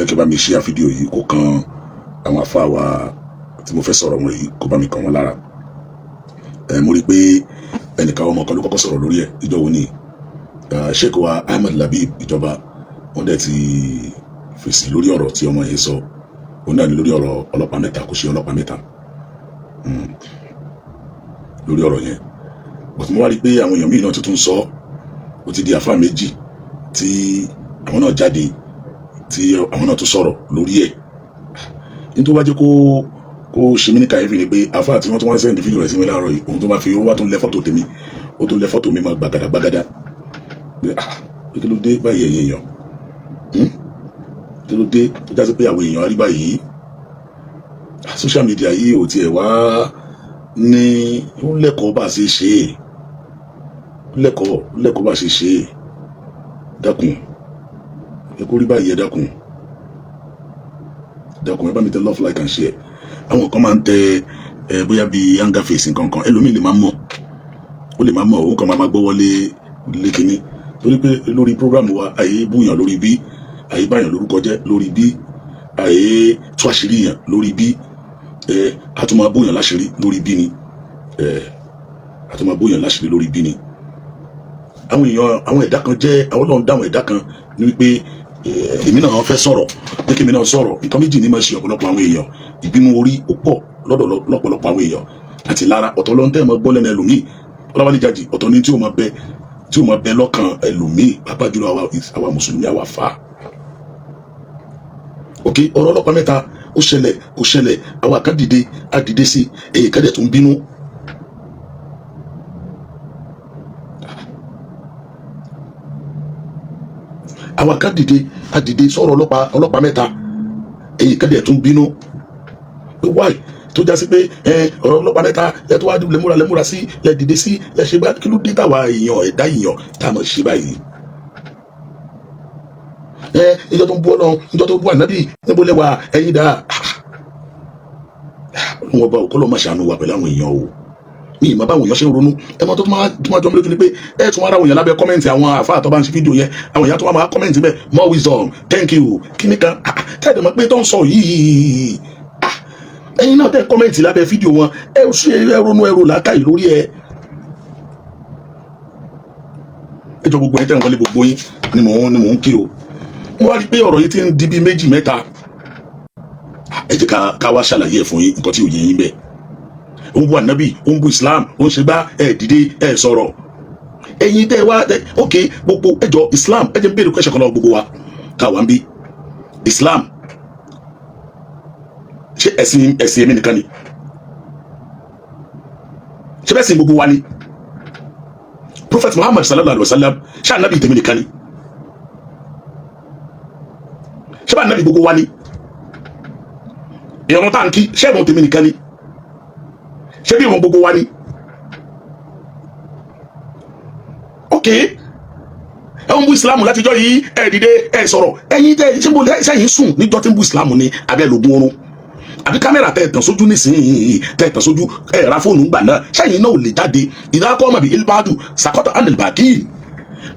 pé kí bá mi share fídíò yìí kó kan àwọn àfáà wa tí mo fẹ́ sọ̀rọ̀ wọn yìí kó bá mi kàn wọ́n lára. Mo rí pé ẹnìkan ọmọ kan ló kọ́kọ́ sọ̀rọ̀ lórí ẹ̀ ìjọ wo ni Sheikh wa Ahmed Labib ìjọba wọ́n dẹ̀ ti fèsì lórí ọ̀rọ̀ tí ọmọ yẹn sọ òun náà ni lórí ọ̀rọ̀ ọlọ́pàá mẹ́ta kò ṣe ọlọ́pàá mẹ́ta lórí ọ̀rọ̀ yẹn. But mo wá rí pé àwọn èèyàn míì náà tuntun sọ ó ti di àfáà méjì tí àwọn náà jáde tí àwọn náà tún sọ̀rọ̀ lórí ẹ̀. ní tó bá jẹ́ kó ṣe mí ní kàyéfì ni pé àfáà tí wọ́n tún wá sẹ́ndì fídíò rẹ̀ sí mi láàárọ̀ yìí òun tó máa fi ó wá tó lẹ́ fọ́tò tèmi ó tó lẹ́ fọ́tò mi máa gbàgàdà pé kí ló dé báyìí ẹ̀yìn èèyàn kí ló dé tó já sí pé àwọn èèyàn àríbá yìí social media yìí ò tiẹ̀ wá ní ó lẹ́kọ̀ọ́ bá ṣe ṣe lẹ́kọ̀ọ́ bá ṣe ṣe dákun ẹ kó rí báyìí ẹ dákun ẹ bá mi tẹ love like and share. Àwọn kan máa ń tẹ bóyá bíi anger face nǹkankan ẹlòmíì lè máa mọ̀ ó lè máa mọ̀ òun kan máa gbọ́ wọlé lékiní torí pé lórí program wa àyè búyàn lórí bí àyè báyàn lórúkọ jẹ́ lórí bí àyè tú àṣírí yàn lórí bí àtúmọ̀ bóyàn láṣírí lórí bí ni àtúmọ̀ bóyàn láṣírí lórí bí ni. Àwọn èèyàn àwọn ẹ̀dá kan jẹ́ àwọn Ọlọ́run dá àwọn ẹ̀dá kan ní wípé èmi náà fẹ́ sọ̀rọ̀ pé kí èmi náà sọ̀rọ̀ nǹkan méjì ní máa ṣe ọ̀pọ̀lọpọ̀ àwọn èèyàn ìbínú orí ó pọ̀ lọ́dọ̀ lọ́pọ̀lọpọ̀ àwọn èèyàn àti lára ọ̀tọ̀ ló ń tẹ́ ẹ̀ mọ́ gbọ́ lẹ́nu ẹlòmíì Ọláwálé Jàjì ọ̀tọ̀ ní tí ó máa bẹ lọ́kàn ẹlòmíì pàápàá jùlọ àwa mùsùlùmí àwa fà á. ok ọ̀rọ̀ ọlọ́pàá mẹ́ta ó ṣẹlẹ̀ kò ṣẹlẹ̀ àwa kan dìde á dìde sí èyí kẹ́dẹ̀ tó ń bínú. àwa kan dìde á dìde sọ̀rọ̀ ọlọ́pàá mẹ́ta èyí kẹ́dẹ̀ tó ń bínú pé wáì tó já sí pé ọ̀rọ̀ ọlọ́pàá mẹ́ta ẹ tó wá lẹ́múra sí lẹ́ dìde sí lẹ́ ṣe bá kí ló dé táwa èèyàn ẹ̀dá èèyàn tá a mọ̀ ṣe báyìí. ìjọ tó ń bú Ọlọ́run ìjọ tó ń bú ànábì níbo lẹ́wà ẹ̀yin dá wọn bá òkú lọ́ọ́ máa ṣàánú wa pẹ̀lú àwọn èèyàn o ní ìmọ̀ báwọn èèyàn ṣe ń ronú ẹmọ tó máa jọ mí lójú ni pé tún ara àwọn èèyàn lábẹ́ kọ́mẹ́ǹtì àwọn àfáà tó bá ń ṣe fídíò yẹn àwọn èèyàn tó wá máa kọ́mẹ́ǹtì bẹ́ẹ̀ more wisdom thank you kíní kan tẹ́ẹ̀dẹ̀ mọ̀ pé tó ń sọ yìí ẹ̀yin náà tẹ́ kọ́mẹ́ǹtì lábẹ́ fídíò wọn ṣe ronú ẹrù làákàyè lórí ẹ. ẹjọ́ gbogbo ẹ̀ tẹ́ ń wọlé gbogbo yín ni mò ń kí o mo wá rí pé ọ̀rọ̀ yìí ti ń di bí méjì mẹ́ta ẹ jẹ́ ká wá ṣàlàyé ẹ̀ fún yín nǹkan tí ò yé yín bẹ́ẹ̀. Ó ń bu ànábì ó ń bu Islam ó ń ṣe gbá dìde sọ̀rọ̀ ẹ̀yin tẹ́ wá ok gbogbo ẹjọ́ Islam ẹ jẹ́ ń béèrè question kan lọ́wọ́ gbogbo wa káwa ń bí Islam ṣé ẹ̀sìn èmi nìkan ni ṣé bẹ́ẹ̀ sìn gbogbo wa ni Prophet Muhammad sallallahu alaihi wa sallam ṣé ànábì tèmi nìkan ni ṣé bá ànábì gbogbo wa ni ìyọ̀nù táǹkì ṣé ẹ̀rọ tèmi nìkan ni ṣé bí ìwọ̀n gbogbo wa ni ok ẹ̀wọ̀n bú Islam látijọ́ yìí dìde sọ̀rọ̀ ẹ̀yin sẹ́yìn sùn níjọ́ tí ń bú Islam ni abẹ́ lògùn oorun àbí kámẹ́rà tẹ̀tàn sójú nísìnyí tẹ̀tàn sójú ra fóònù ńgbà náà sẹ́yìn náà ò lè jáde ìdákọ́ ọmọ bíi ilbadu sakọ́tọ̀ andilbaki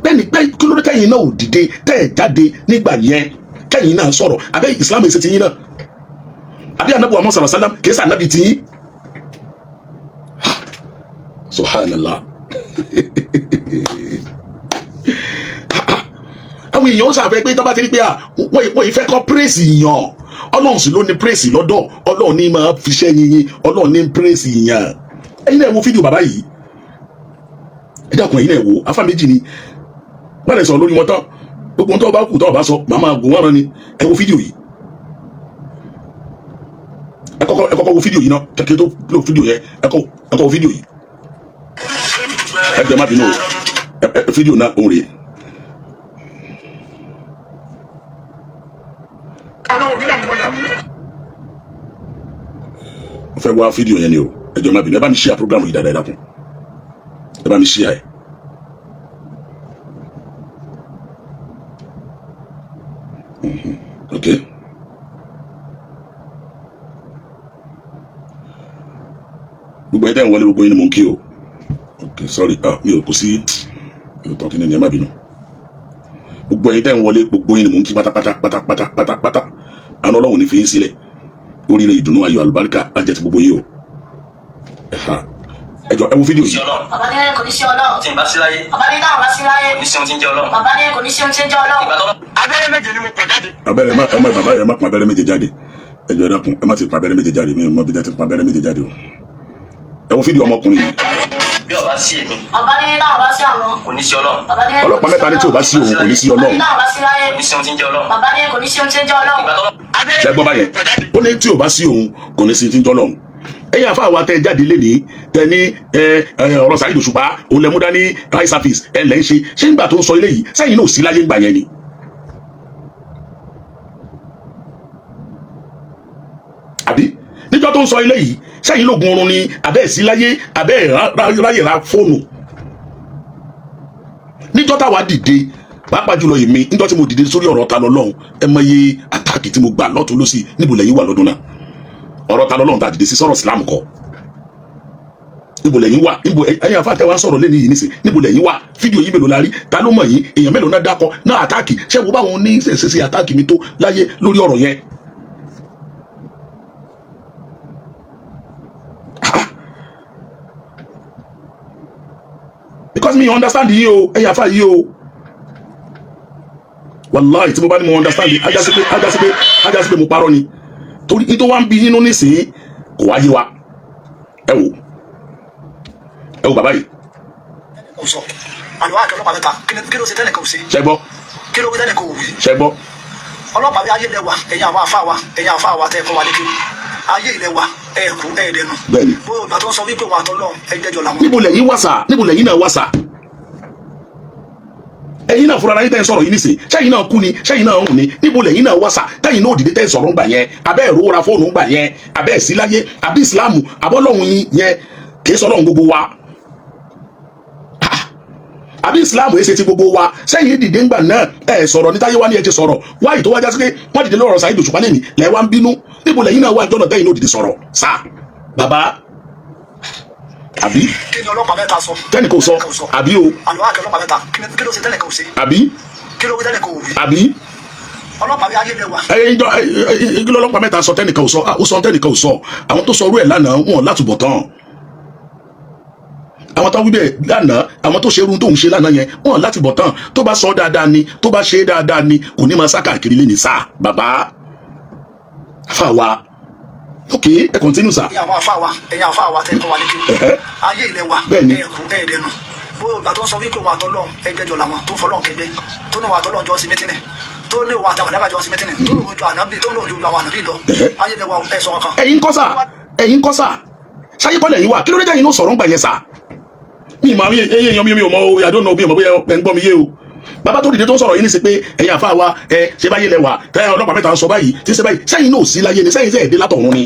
bẹ́ẹ̀ni pé kí ló dé kẹ́yìn náà ò dìde tẹ̀ jáde nígbà yẹn kẹ́yìn náà sọ̀rọ̀ abẹ́ Islam èsì tiyín náà àbí anabu Muhammad sallallahu alaihi wasallam kìí sàn nábì tiyín subhanallah àwọn èèyàn sàfẹ́ pé tọ́ba ti rí pé wọ́n ìfẹ́ kọ́ pírèsì yàn Ọlọ́run sì ló ní pírèsì lọ́dọ̀ Ọlọ́run ní máa fiṣẹ́ yìnyín Ọlọ́run ní pírèsì yàn ẹ̀yin náà wo fídíò bàbá yìí ẹ dákun ẹ̀yin náà wo afá méjì ni wọ́n lè sọ lórí wọn tán gbogbo tó bá kù tó bá sọ màmá gùn wọn rán ni ẹ wo fídíò yìí ẹ kọ́kọ́ wo fídíò yìí náà kẹ́kẹ́ tó lo fídíò yẹn ẹ kọ́kọ́ wo fídíò yìí ẹ jẹ́ má bínú fídíò náà òun rèé. mo fẹ́ wá fídíò yẹn ni o ẹ jọ̀ọ́ má bínú ẹ bá mi share program yìí dáadáa ẹ dákun ẹ bá mi share ẹ. ok gbogbo ẹ tẹ́ ń wọlé gbogbo yín ni mò ń kí o ok sorry mi ò kú sí mi ò tán kí ni ẹ má bínú gbogbo ẹ tẹ́ ń wọlé gbogbo yín ni mò ń kí pátápátá àná Ọlọ́run ní fi yín sílẹ̀ oríire ìdùnnú ayọ̀ àlùbáríkà lájẹ ti gbogbo yìí o ẹjọ ẹ wo fídíò yìí. bàbá ní kò ní sí Ọlọ́run. tí n bá sí láyé. bàbá ní táwọn bá sí láyé. kò ní sí ohun tí ń jẹ́ Ọlọ́run. bàbá ní kò ní sí ohun tí ń jẹ́ Ọlọ́run. abẹ́rẹ́ méje ni mo pọ̀ jáde. abẹ́rẹ́ bàbá yẹn má pọn abẹ́rẹ́ méje jáde ẹjọ ẹ dákun ẹ má ti pọn abẹ́rẹ́ méje jáde mi ò mọ bí ẹ ti pọn abẹ́rẹ́ méje jáde o ẹ wo fídíò ọmọkùnrin yìí. bí ọba sí èmi. bàbá ní táwọn bá sí àwọn. kò ní sí Ọlọ́run. ọlọ́pàá mẹ́ta ní tí ò bá sí òun kò ní sí Ọlọ́run. kò ní sí ohun tí ń jẹ́ Ọlọ́run. bàbá ní kò ní sí ohun tí ń jẹ́ Ọlọ́run. ṣẹgbọ́n báyẹn ó ní tí ò bá sí òun kò ní sí tí ń jọ́ lọ́hùn ẹ̀yin àfa àwa tẹ jáde lé ní tẹ ní ọ̀rọ̀ Saheed Òṣùpá òun lẹ mú dání high service ẹ lẹ́ ń ṣe nígbà tó ń sọ eléyìí sẹ́yìn náà ò sí láyé ńgbà yẹn ni. àbí níjọ́ tó ń sọ eléyìí sẹ́yìn lóògùn oorun ni abẹ́ ẹ̀ sí láyé abẹ́ ẹ̀ ráyè ra fóònù níjọ́ táwa dìde pàápàá jùlọ èmi níjọ́ tí mo dìde sórí ọ̀rọ̀ ta lọ́lọ́run ẹ mọ iye àtàkì tí mo gbà lọ́tún lọ́sì níbo lẹ́yìn wà lọ́dún náà ọ̀rọ̀ ta lọ́lọ́run tá a dìde sí sọ̀rọ̀ Islam kọ́ níbo lẹ́yìn wà níbo ẹ̀yin afáàtẹ̀ wa ń sọ̀rọ̀ lẹ́ni yìí nísìn níbo lẹ́yìn wà fídíò yìí mélòó la rí ta ló mọ̀ yín èèyàn mélòó náà dákọ̀ náà àtàkì ṣé wo báwọn ní ṣèṣe àtàkì mi tó láyé lórí ọ̀rọ̀ yẹn. because me understand yìí o ẹ̀yin afá yìí o wàláhì tí mo bá ní mo understand ajásí pé mo parọ́ ni torí ní tó wá ń bi nínú nísìnyí kò wáyé wa ẹ wò bàbá yìí. àlọ́ àti ọlọ́pàá mẹ́ta kí ló ṣe tẹ́lẹ̀ kan ò ṣe. ṣẹgbọ́. kí ló wí tẹ́lẹ̀ kan ò wí. ṣẹgbọ́. ọlọ́pàá bí ayé ilẹ̀ wa ẹ̀yin àwọn afá wa ẹ̀yin afá wa tẹ́ ẹ̀kọ́ wa lékè ayé ilẹ̀ wa ẹ̀kú ẹ̀ẹ́dẹ̀nu. bẹ́ẹ̀ni. bó ìgbà tó ń sọ wípé wà á tọ́ lọ́hùn ẹ̀jẹ̀jọ làwọn. níbo lẹ́yìn wà sà níbo lẹ́yìn náà wà sà ẹ̀yin náà fúnra yín tẹ́ ń sọ̀rọ̀ yìí nísìn ṣẹ́yìn náà kú ni ṣẹ́yìn náà rùn ni níbo lẹ́yìn náà wà sà tẹ́yìn náà dìde tẹ́ ń sọ̀rọ̀ ńgbà yẹn abẹ́ ẹ̀rọ ra fóònù ńgbà yẹn abẹ́ ẹ̀sí láyé àbí ìsìláàmù abọ́lọ́hún yín yẹn kìí sọ lọ́hún gbogbo wa àbí ìsìláàmù èsì ti gbogbo wa sẹ́yìn dìde ńgbà náà ẹ̀ sọ̀rọ̀ ní táyé wá ní ẹ ti sọ̀rọ̀ wáyé tó wájá sí pé wọ́n dìde lọ́rọ̀ Saheed Òṣùpá lẹ́ni lẹ́ wá ń bínú níbo lẹ́yìn náà wà jọ́nà tẹ́yìn náà dìde sọ̀rọ̀ sà bàbá àbí kí ni ọlọ́pàá mẹ́ta sọ. tẹ́nì kò sọ àbí o. àlọ́ àti ọlọ́pàá mẹ́ta kí ló ṣe tẹ́lẹ̀ kan ò ṣe. àbí kí ló wí tẹ́lẹ̀ kan ò wí. àbí ọlọ́pàá bí ayé ilẹ̀ wa. kí ló ọlọ́pàá mẹ́ta sọ tẹ́nìkan ò sọ ó sọ tẹ́nìkan ò sọ àwọn tó sọ orú ẹ̀ lánàá wọn látùbọ̀ tán àwọn tó wí bẹ́ẹ̀ lánàá àwọn tó ṣe irun tó ń ṣe lánàá yẹn wọn látùbọ̀ tán tó bá sọ dáadáa ni tó bá ṣe dáadáa ni kò ní máa sá káàkiri lé ní sáà bàbá fáwa ok ẹ continue sir. ẹ̀yin àwọn afá wa tẹ́ ẹ̀kọ́ wa lékè ayé ilẹ̀ wa ẹ̀kú ẹ̀ẹ́dẹ̀nu bó ìgbà tó ń sọ wípé wà á tọ́ lọ́hùn ẹ̀jẹ̀jọ làwọn tó fọlọ́hùn kẹgbẹ́ tó ní wà á tọ́ lọ́hùn jọ sí mẹ́tínẹ̀ tó ní wà àtàwọn àdàbàjọ sí mẹ́tínẹ̀ tó ní ojú ànábì tó ní ojú àwọn ànábì lọ ayé ilẹ̀ wa ẹ̀ sọ kan. ẹ̀yin kọ́ sà ṣáyé kọ́lẹ̀ yín wà kí ló dé tẹ́yìn náà sọ̀rọ̀ ń gbà yẹn sà mi ì máa mi èèyàn mi ò mọ o yàdó náà bí ọmọ bóyá ẹ̀ ń gbọ́ mi yé o bàbá tó dìde tó ń sọ̀rọ̀ yìí ní sí pé ẹ̀yin àfa wa ẹ ṣe báyé lẹ wà tẹ́ ọlọ́pàá mẹ́ta ń sọ báyìí tí ń ṣe báyìí sẹ́yìn náà ò sí láyé ni sẹ́yìn sẹ́yìn dé látọ̀run ni.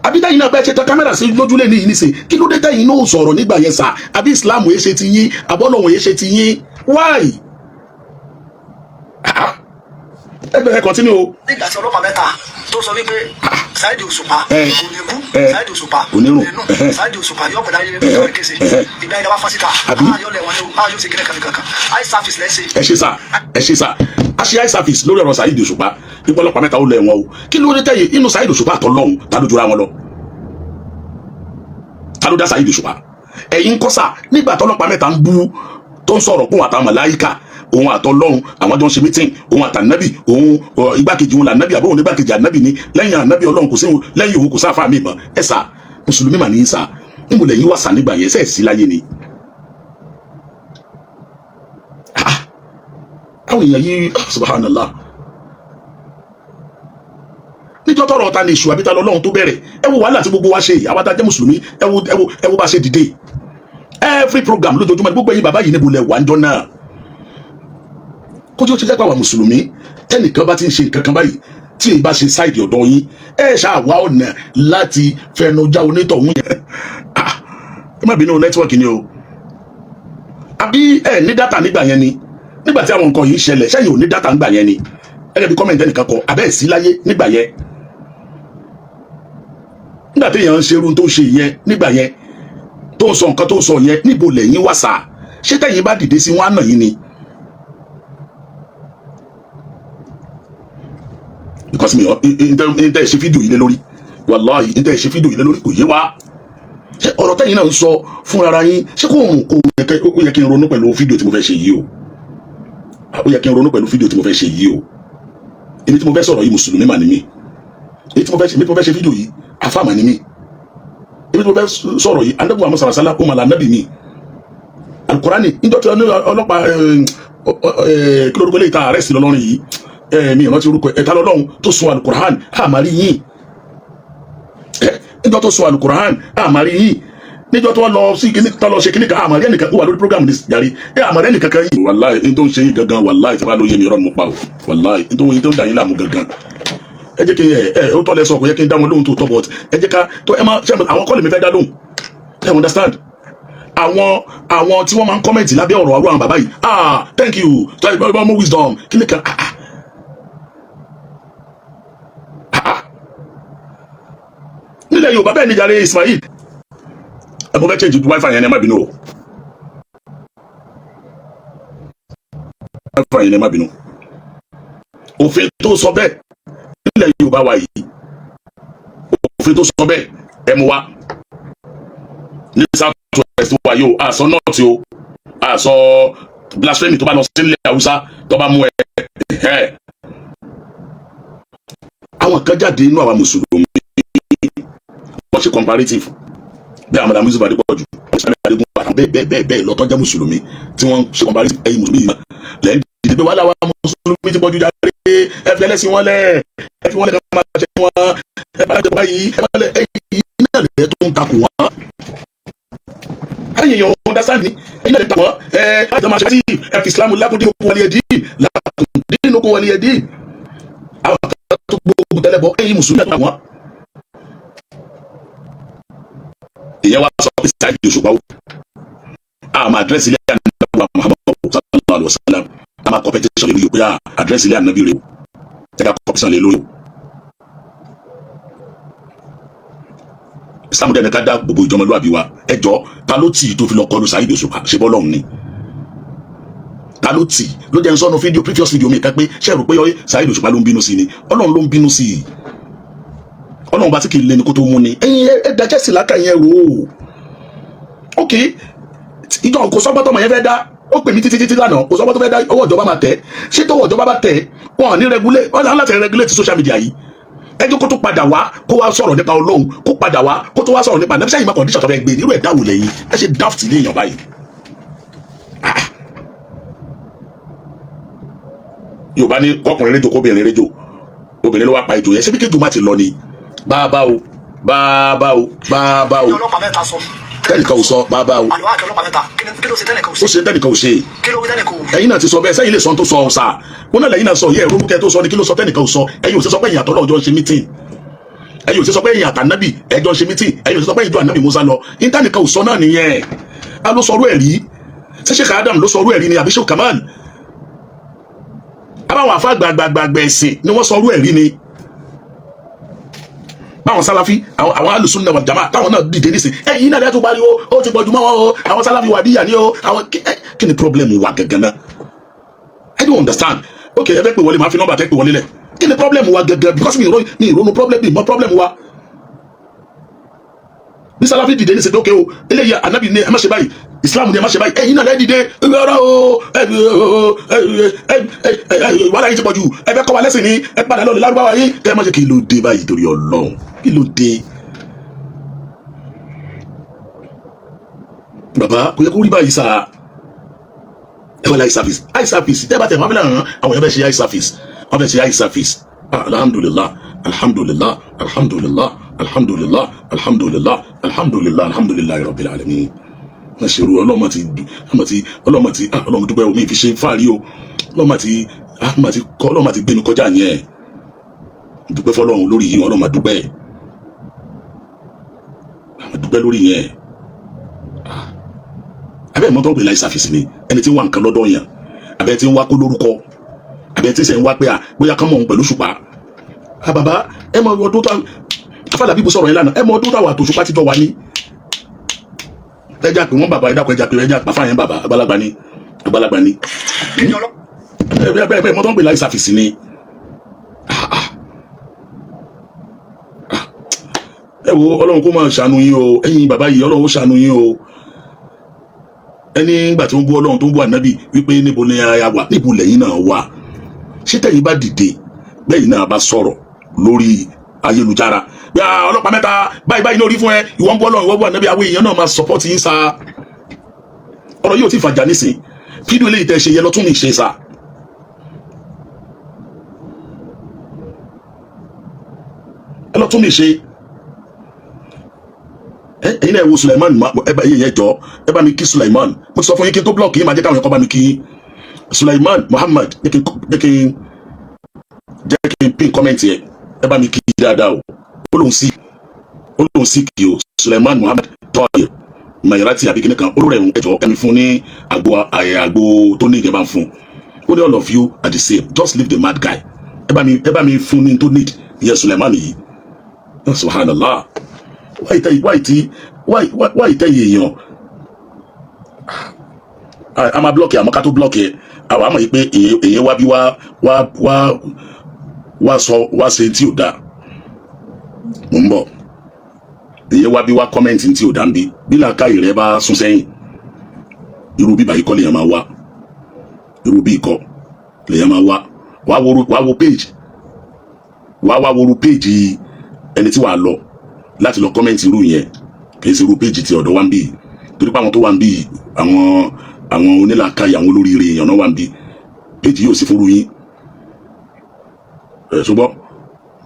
àbí tẹ́yìn náà bẹ́ẹ̀ ṣe tẹ kámẹ́rà sí lójúlé ní ìníṣe kí ló dé tẹ́yìn náà sọ̀rọ̀ nígbà yẹn sà àbí Islam yẹn ṣe ti yín abọ́lọ́hún yẹn ṣe ti yín why. ẹ bẹ̀rẹ̀ continue o. nígbà tí ọlọ́pàá mẹ́ta tó sọ wípé Saheed Òṣùpá kò ní kú Saheed Òṣùpá onírun Saheed Òṣùpá yóò pẹ̀lú ayé lórí kése ìgbà yẹn wá fásitì ayọ̀lẹ̀ wọn ni ayọ̀ ṣe kíni kankan eye service lẹ́sẹ̀. ẹ ṣe sà a ṣe eye service lórí ọ̀rọ̀ Saheed Òṣùpá nípa ọlọ́pàá mẹ́ta ó lẹ̀ wọn o kí ló dé tẹ̀yìn inú Saheed Òṣùpá àtọ́lọ́hún ta ló jura wọn lọ ta ló dá Saheed Òṣùpá ẹ̀yin kọ́ sà nígbà tọ́lọ́pàá mẹ́ta ń bú tó ń sọ̀rọ̀ kún àtàwọn màláíkà òun àtọlọ́hun àwọn jọ ń ṣe mítìn òun àtànábì òun igbákejì òun lànábì àbọ̀ òun igbákejì ànábì ni lẹ́yìn ànábì ọlọ́run kò sí lẹ́yìn òun kò sáfà mí mọ́ ẹ sà mùsùlùmí mà ní í sà níbo lẹ́yìn wà sà nígbà yẹn sẹ́ẹ̀ sí láyé ni. àwọn èèyàn yìí subhanallah níjọ́ tọrọ ọ̀tá ni èṣù àbíta lọ́lọ́run tó bẹ̀rẹ̀ ẹ wo wàhálà tí gbogbo wa ṣe àwọn tá jẹ́ mùsùlùmí ẹ wo bá ṣe dìde every program lójoojúmọ́ gbogbo ẹ̀yin bàbá yìí níbo lẹ̀ wà ń jọ náà kójú ó ti jẹ́pọ̀ àwọn mùsùlùmí tẹ́nìkan bá ti ń ṣe nǹkan kan báyìí tí èyí bá ṣe sáìdì ọ̀dọ̀ yín ẹ ṣáà wá ọ̀nà láti fẹnujá onítọ̀hún yẹn ẹ má bínú nẹ́tíwọ̀kì ni o àbí ẹ ní dátà nígbà yẹn ni nígbà tí àwọn nǹkan yìí ṣẹlẹ̀ ṣẹ́yìn ò ní dátà nígbà yẹn ni ẹgẹ́ bí kọ́mẹ̀ntì ẹnìkan kọ abẹ́ sí láyé nígbà yẹn nígbà tí èèyàn ń ṣe irun tó ń ṣe yẹn nígbà yẹn tó ń sọ nǹkan tó ń sọ yẹn níbo lẹ́yìn wá sà ṣé tẹ̀yìn bá dìde sí wọn á nà yín ni because mi ntẹ ṣe fídíò yìí lé lórí wàláhì ntẹ ṣe fídíò yìí lé lórí kò yé wa ṣé ọ̀rọ̀ tẹ́yìn náà ń sọ fún ara yín ṣé kò yẹ kí n ronú pẹ̀lú fídíò tí mo fẹ́ ṣe yìí o ó yẹ kí n ronú pẹ̀lú fídíò tí mo fẹ́ ṣe yìí o èmi tí mo fẹ́ sọ̀rọ̀ yìí mùsùlùmí mà ní mi èmi tí mo fẹ́ ṣe fídíò yìí àfáà mà ní mi èmi tí mo fẹ́ sọ̀rọ̀ yìí anabi muhammad sallallahu alaihi wasallam ó mà là anabi mi alukurani níjọ́ tí ọlọ́pàá kí lórúkọ lè ta àrẹ́sì lọ́lọ́rin yìí mi ìrántí orúkọ ẹ̀ta lọ́lọ́run tó sun alukurani àmàrí yìí níjọ́ tó sun alukurani àmàrí yìí níjọ́ tó lọ sí kíní tó lọ ṣe kíní kan àmàrí ẹnìkan ó wà lórí program ní yàrí àmàrí ẹnìkan kan yìí wàláì ní tó ń ṣe yìí gangan wàláì tí a bá lóye mi rọ́ọ̀nù pa o wàláì ní tó ń dà yín láàmú gangan ẹ jẹ́ kí ó tọ́lẹ̀ sọ kò yẹ kí n dá wọn lóhùn tó tọ́ bọ̀t ẹ jẹ́ ká tó ẹ máa ṣe àwọn kọ́lẹ̀ mi fẹ́ dá lóhùn ẹ understand àwọn tí wọ́n máa ń kọ́mẹ̀ntì lábẹ́ ọ̀rọ̀ àwọn bàbá yìí thank you tó ẹ bá mú wisdom kí ni kan nílẹ̀ Yorùbá bẹ́ẹ̀ ni jàre Ismail ẹ mo fẹ́ change wifi yẹn ẹ má bínú o wifi yẹn ẹ má bínú òfin tó sọ bẹ́ẹ̀ nílẹ̀ Yorùbá wa yìí òfin tó sọ bẹ́ẹ̀ ẹ mú wa ní south west wa yìí o àsọ north o àsọ blasphemy tó bá lọ sí ilẹ̀ Haúsá tó bá mú ẹ àwọn kan jáde inú àwa mùsùlùmí wọ́n ṣe comparative bí àwọn àmàlà mùsùlùmí àdìpọ̀ jù ìsàlẹ̀ àdìgún àrùn bẹ́ẹ̀ lọ́tọ́ jẹ́ mùsùlùmí tí wọ́n ṣe comparative ẹ̀yìn mùsùlùmí yìí lẹ́yìn ìdìbò wà láwa mùsùlùmí ti pọ̀jù jáde ẹ fi ẹlẹ́sìn wọn lẹ̀ ẹ fi wọn lẹ̀ kí wọ́n máa ṣe wọn ẹ bá jọba yìí ẹ bá lẹ̀ ẹ̀yìn náà lẹ̀ tó ń takò wọn. ẹ̀yìn yẹn wọn dasani ẹ̀yìn náà lẹ̀ takò wọn ẹ àjọ máa ṣe sí ẹ fi Islam lákùndínkù wọlé ẹ̀dí àwọn kan tó gbógun tẹ́lẹ̀ bọ́ ẹ̀yìn mùsùlùmí àti àwọn. ìyẹn wá sọ pé Saheed Òṣùpá o àmà àdírẹ́sì ilé ànábì Muhammadu sallallahu alaihi wasallam àmà competition lè rí o pé àdírẹ́sì ilé ànábì rẹ o ẹ̀ka competition lè lórí o. Islam dẹ́nu ká dá gbogbo ìjọmọlúwàbí wa ẹjọ́ ta ló tì í tó fi lọ kọlu Saheed Òṣùpá ṣe bọ́ lọ́hùn ni ta ló tì í ló jẹ́ ń sọ́nu fídíò previous video mi kan pé ṣe rò pé Saheed Òṣùpá ló ń bínú sí ni Ọlọ́run ló ń bínú sí i Ọlọ́run bá tí kì í lé ní kó tó mú ni ẹ̀yin ẹ dájẹ́ sí lákà yẹn rò ó ok ìjọ kò sọ́gbọ́n tọmọ yẹn fẹ́ dá ó pè mí títí lánàá kò sọ́gbọ́n tó fẹ́ dá ọwọ́ ìjọba máa tẹ̀ ṣé tọwọ́ ìjọba bá tẹ̀ wọn ní regulate wọn náà láti regulate social media yìí ẹjọ́ kó tó padà wá kó wá sọ̀rọ̀ nípa Ọlọ́run kó padà wá kó tó wá sọ̀rọ̀ nípa nàbíṣẹ́ yìí má condition tó fẹ́ gbé nírú ẹ̀ dáwò lẹ́yìn ẹ ṣe daft ilé èèyàn báyìí. Yorùbá ní kọkùnrin rédíò kóbìnrin rédíò obìnrin ló wá pa ètò yẹn ṣé bí kéjù má ti lọ ni bàbá o tẹnìkan ò sọ bàbá o ó ṣe tẹnìkan ò ṣe ẹ̀yin náà ti sọ bẹ́ẹ̀ sẹ́yìn lè sọ tó sọ ọ̀sà wọn náà lẹ́yìn náà sọ yẹ ìrúkẹ́ tó sọ ni kí ló sọ tẹnìkan ò sọ ẹ̀yin ò sì sọ pé ẹ̀yin àtọ́lọ́ ọjọ́ ń ṣe mítìn ẹ̀yin ò sì sọ pé ẹ̀yin àtànábì ẹjọ́ ń ṣe mítìn ẹ̀yin ò sì sọ pé ìjọ ànábì Musa lọ ìtànìkan ò sọ náà nìyẹn a ló sọrú ẹ̀rí ṣé Sheikh Adam ló sọrú ẹ̀rí ni àbí Sheikh Kamal abáwọn àfa gbàgbàgbà ẹ̀sìn ni wọ́n sọrú ẹ̀rí ni báwọn Sálàfí àwọn alùsùn náà wà jàmá táwọn náà dìde nísìn ẹ̀yin náà lẹ́tọ̀ pariwo ó ti pọ̀jù mọ́ wọn o àwọn Sálàfí wà díyà ní o àwọn kí ni problem wa gangan náà I don't understand ok ẹ fẹ́ pè wọlé máa fi nọ́mbà tẹ́ pè wọlé lẹ̀ kí ni problem wa gangan because mi ìrònú problem mi mọ́ problem wa bí Sálàfí dìde nísìn ok o eléyà Ànábì ní ẹ má ṣe báyìí Islam ní ẹ má ṣe báyìí ẹ̀yin náà lẹ́ dìde ọ̀rọ̀ o wàhálà yìí ti pọ̀jù ẹ fẹ́ kọ́ wa lẹ́sìn ní ẹ padà lọ́ọ̀lẹ́ lárúbáwá yìí kẹ́ ẹ má ṣe kí ló dé báyìí torí Ọlọ́run kí ló dé bàbá kò yẹ kó rí báyìí sáà ẹ wà láì service eye service tẹ́ bá tẹ̀ wọ́n fẹ́ lẹ́ràn àwọn èèyàn fẹ́ ṣe eye service wọ́n fẹ́ ṣe eye service alhamdulillah alhamdulillah alhamdulillah alhamdulillah alhamdulillah alhamdulillah alhamdulillah rabbil alamin wọ́n ṣe ru ọlọ́mọ ti ọlọ́mọ dúpẹ́ omi fi ṣe fáàrí o ọlọ́mọ ti gbẹnu kọjá yẹn dúpẹ́ fọlọ́run lórí yìí ọlọ́mọ dúpẹ́ lórí yẹn abẹ́ ìmọ̀tọ́ òbí láì ṣàfihàn ni ẹni tí ń wá nǹkan lọ́dọ̀ yẹn abẹ́ tí ń wá kó lórúkọ abẹ́ tí ń sẹ́ ń wá pé bóyá kán mọ̀ òun pẹ̀lú Òṣùpá bàbá ẹ mọ ọdún tó afálà bíbu sọ̀rọ̀ yẹn lánàá ẹ mọ ọdún táwọn àtòṣùpá ti jọ wá ní ẹja pé wọn bàbá ẹja pé ẹja pé ẹja pàfà yẹn bàbá àgbàlagbà ni bẹ́ẹ̀ mọ́tò ń pè láì ṣàfihàn ni ẹ wo Ọlọ́run kó máa ṣàánú yín o ẹ̀yin bàbá yìí Ọlọ́run ó ṣàánú yín o ẹni ìgbà tí wọ́n bú Ọlọ́run tó ń bú ànábì wípé níbo ni aya wà níbo lẹ́yìn náà wà ṣé tẹ̀yin bá dìde bẹ́ẹ̀ náà bá sọ̀rọ̀ lórí ayélujára bí ọlọ́pàá mẹ́ta báyìí lórí fún ẹ ìwọ́n bú Ọlọ́run ìwọ́n bú ànábì àwọn èèyàn náà máa support yín sa ọ̀rọ̀ yóò ti fàjà nísìn fídíò eléyìí tẹ́ ṣe yẹ lọ́tún mi ṣe sa ẹ lọ́tún mi ṣe ẹ̀yin náà wo Sulaiman ẹ bá yẹn jọ ẹ bá mi kí Sulaiman mo ti sọ fún yín kí n tó blọọkì yín máa jẹ́ káwọn yẹn kọ́ bá mi kí Sulaiman Muhammad jẹ́ kí n pin kọ́mẹ́ǹtì yẹn ẹ bá mi kí dáadáa o ó lóun sí kí o Sulaiman Muhammad tọ́yẹ̀ Mayorati àbíkínì kan olórí ẹ̀hún ẹ̀jọ̀ ẹ̀mí fún ní àgbo tó ní ìjẹba fún ó ní all of you are the same just leave the mad guy ẹ bá mi fún ní tó need ìyẹn Sulaiman yìí subhanallah wá ìtẹ́yìn èèyàn a máa blọ́ọ̀kì àmọ́ ká tó blọ́ọ̀kì ẹ̀ àwọn àmọ́ yìí pé èèyàn wá bí wá ṣe tí ò dáa mo ń bọ̀ èèyàn wá bí wá kọ́mẹ́ǹtì tí ò dáa ń bí làákàyè rẹ bá sún sẹ́yìn irú bíbá yìí kọ́ lèèyàn máa wá irú bí ìkọ́ lèèyàn máa wá wo page wá wo page ẹni tí wàá lọ láti lọ kọ́mẹ́ǹtì irú yẹn kìí ṣe irú péjì tí ọ̀dọ̀ wa ń bí torí pé àwọn tó wà ń bí àwọn onílàákàyè àwọn olóríire èèyàn náà wà ń bí péjì yóò sí fún irú yín ṣùgbọ́n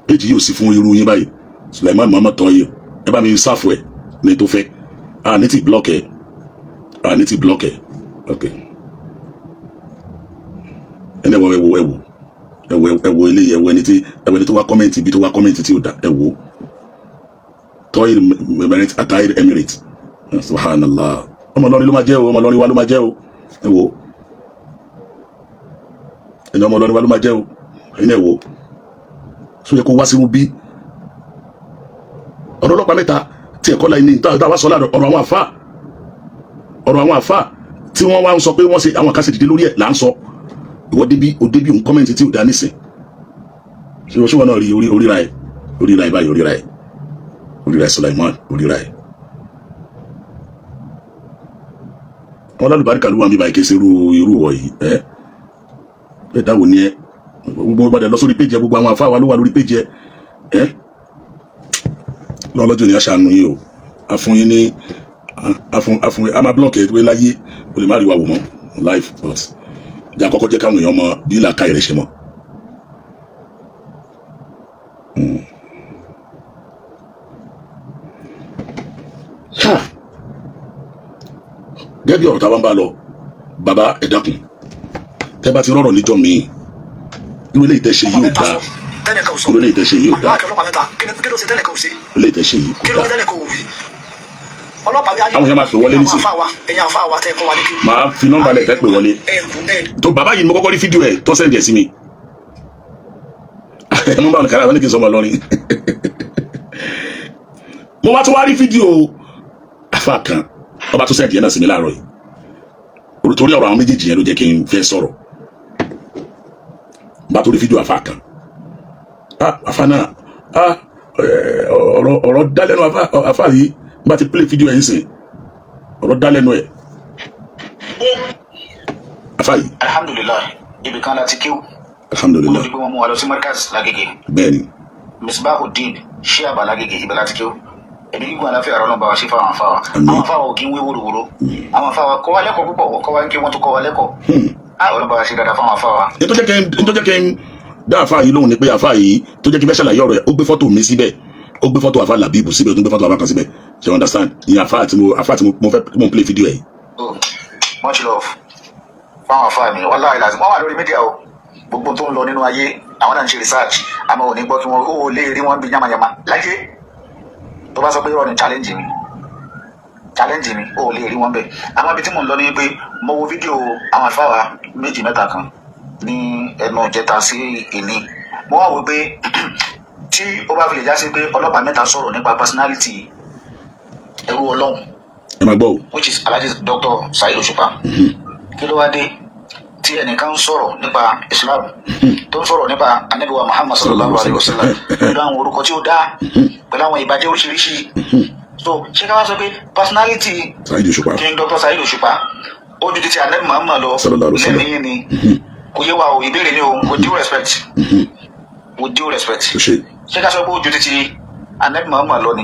péjì yóò sí fún irú yín báyìí Sulaiman Muhammad Toyir ẹ bá mi sáfù ẹ ní tó fẹ́ ní ti block ẹ ok ẹni ẹwọ eléyìí ẹwọ ẹni tó wá kọ́mẹ́ǹtì ibi tó wá kọ́mẹ́ǹtì tí ò dá ẹwọ Toyir Atahir Emirates subhanallah ọmọ Ìlọrin ló máa jẹ́ o ọmọ Ìlọrin wa ló máa jẹ́ o ẹwọ ẹni ọmọ Ìlọrin wa ló máa jẹ́ o ẹni ẹwọ so yẹ kó wá sí rúbí ọ̀rọ̀ ọlọ́pàá mẹ́ta tí ẹ̀kọ́ láì ní ìtawà sọ láàrọ̀ ọ̀rọ̀ àwọn àfà tí wọ́n wá ń sọ pé wọ́n ṣe àwọn kan ṣe dìde lórí ẹ̀ là ń sọ ìwọ débi òun kọ́mẹ́ǹtì tí ò dá nísìn ṣé wọn náà rí oríra ẹ̀ báyìí oríra ẹ̀ Sulaiman oríra ẹ̀ wọn lálùbáríkà ló wà mí báyìí kí ṣe irú wọ̀ yìí ẹ̀ dáwò ní ẹ gbogbo ìbàdàn lọ sórí péjì ẹ gbogbo àwọn àfáà wa ló wà lórí péjì ẹ lọ́lọ́jọ́ ni a ṣàánú yìí o àfúnyín ní a máa blọ́ọ̀kì ẹ̀ pé láyé o lè má rí wa wò mọ́ life but jẹ́ àkọ́kọ́ jẹ́ káwọn èèyàn mọ bí làákà rẹ̀ ṣe mọ́ gẹ́gẹ́ bí ọ̀rọ̀ táwọn bá lọ bàbá ẹ dákun tẹ́ bá ti rọrọ̀ níjọ́ míì irú ilé ìtẹ́ṣe yìí ò dáa irú ilé ìtẹ́ṣe yìí ò dáa ilé ìtẹ́ṣe yìí kò dáa àwọn èèyàn máa pè wọlé nísìnyí máa fi nọ́mbà lẹ̀ fẹ́ pè wọlé tó bàbá yìí ni mo kọ́kọ́ rí fídíò ẹ̀ tó sẹ́ǹdì ẹ̀ sí mi ẹ̀ mú bá wọn kára wọn ní kí n sọmọ lọrin mo wá tún wá rí fídíò àfáà kan ọba tó sẹ́ǹdì ẹ̀ náà sí mi láàárọ̀ yìí torí ọ̀rọ̀ àwọn méjèèjì yẹn ló jẹ́ kí n fẹ́ sọ̀rọ̀ bá tó rí fídíò àfáà kan àfáà náà ọ̀rọ̀ dálẹ́nu àfáà yìí bá ti play fídíò ẹ̀ ń sìn ọ̀rọ̀ dálẹ́nu ẹ̀ àfáà yìí. alhamdulilayi ibi kan láti kíw. alhamdulilayi. wọ́n ti gbé wọn mú wa lọ sí Markaz Lágége. bẹ́ẹ̀ni. Misbahuddin Shihab Lágége ibẹ̀ láti kíw. ẹ̀mí gígùn aláfẹ́ àrọ́ náà bá wa ṣe fáwọn afáwa. àwọn afáwa ò kí ń wé wóróworó. àwọn afáwa kọ́ wa lẹ́kọ̀ọ́ púpọ̀ kọ́ wa ń kí wọ́n tó kọ́ wa lẹ́kọ̀ọ́. àwọn ọlọ́ba wa ṣe dáadáa fáwọn afáwa. nítorí kẹ́ ń dá àfáà yìí lóhùn ni pé àfáà yìí tó jẹ́ kí fẹ́ ṣàlàyé ọ̀rọ̀ ẹ̀ ó gbé fọ́tò mi síbẹ̀ ó gbé fọ́tò àfáà Làbíbù síbẹ̀ ó tún gbé fọ́tò àfáà kan síbẹ̀ ṣe understand ìyẹn àfáà tí mo fẹ́ play fídíò ẹ̀. much love fáwọn afáà mi wọ́n láì láti wọ́n wà lórí mídíà o gbogbo tó ń lọ nínú ayé àwọn náà ń ṣe research àmọ́ ò ní gbọ́ kí wọ́n ó lè rí wọn bí yamayama láyé tó bá sọ pé ọ̀rọ̀ challenge mi ó lè rí wọn bẹ́ẹ̀ àmọ́ ibi tí mò ń lọ ni pé mo wo fídíò àwọn afáà méjì mẹ́ta kan ní ẹnu ìjẹta sí ìní mo wá wò pé tí ó bá fi lè já sí pé ọlọ́pàá mẹ́ta sọ̀rọ̀ nípa personality ẹrú Ọlọ́run ẹ máa gbọ́ o which is Alhaji Dr. Saheed Òṣùpá kí ló wá dé tí ẹnìkan ń sọ̀rọ̀ nípa Islam tó ń sọ̀rọ̀ nípa Ànábì wa Muhammad sallallahu alayhi wa sallam pẹ̀lú àwọn orúkọ tí ó dá pẹ̀lú àwọn ìbàjẹ́ oríṣiríṣi so ṣé ká wá sọ pé personality King Dr. Saheed Òṣùpá ó ju títí Ànábì Muhammad lọ lẹ́mìí ni kò yé wa o ìbéèrè ni o with due respect ṣé ká sọ pé ó ju títí Ànábì Muhammad lọ ni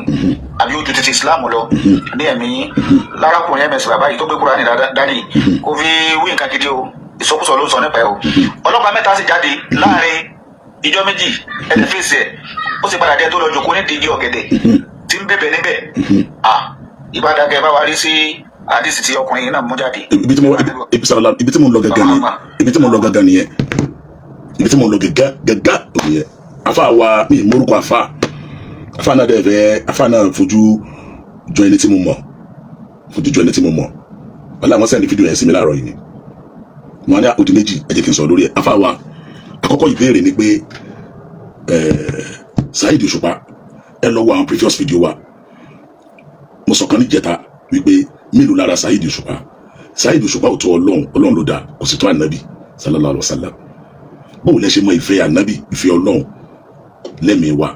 àbí ó ju títí Islam lọ ní ẹ̀mí lárakùnrin ms bàbá yìí tó gbé Kùránì dání kò fi wí nǹkan gidi o ìsọkúsọ ló ń sọ nípa ẹ o ọlọ́pàá mẹ́ta sì jáde láàrin ìjọ méjì ẹ̀dẹ̀ fèsì ẹ̀ ó sì padà dé tó lọ jòkó ní dìgí ọ̀gẹ̀dẹ̀ tí ń bẹ̀bẹ̀ níbẹ̀ ìbádàgẹ́ bá wa rí sí àdìsí tí ọkùnrin yìí náà mú jáde. ibi tí mo ń lọ gẹ́gẹ́ nìyẹn afa wa mi morúkọ afa náà dẹ̀ fẹ́ afa náà fojú jọ ẹni tí mo mọ̀ wọ́n láwọn sẹ́ni fídíò yẹn sí mi láàárọ̀ yìí ni wọ́n ní àpòtí méjì ẹ jẹ́ kí n sọ lórí ẹ̀ afa wa àkọ́kọ́ ìbéèrè ni pé Saheed Òṣùpá ẹ lọ wo àwọn previous video wa mo sọ kan ní jẹta wípé mélòó lára Saheed Òṣùpá ò tó ọlọ́run ló dá kò sì tó ànábì sallallahu alaihi wasallam bóun lẹ ṣe mọ ìfẹ́ ànábì ìfẹ́ ọlọ́run lẹ́mìí wa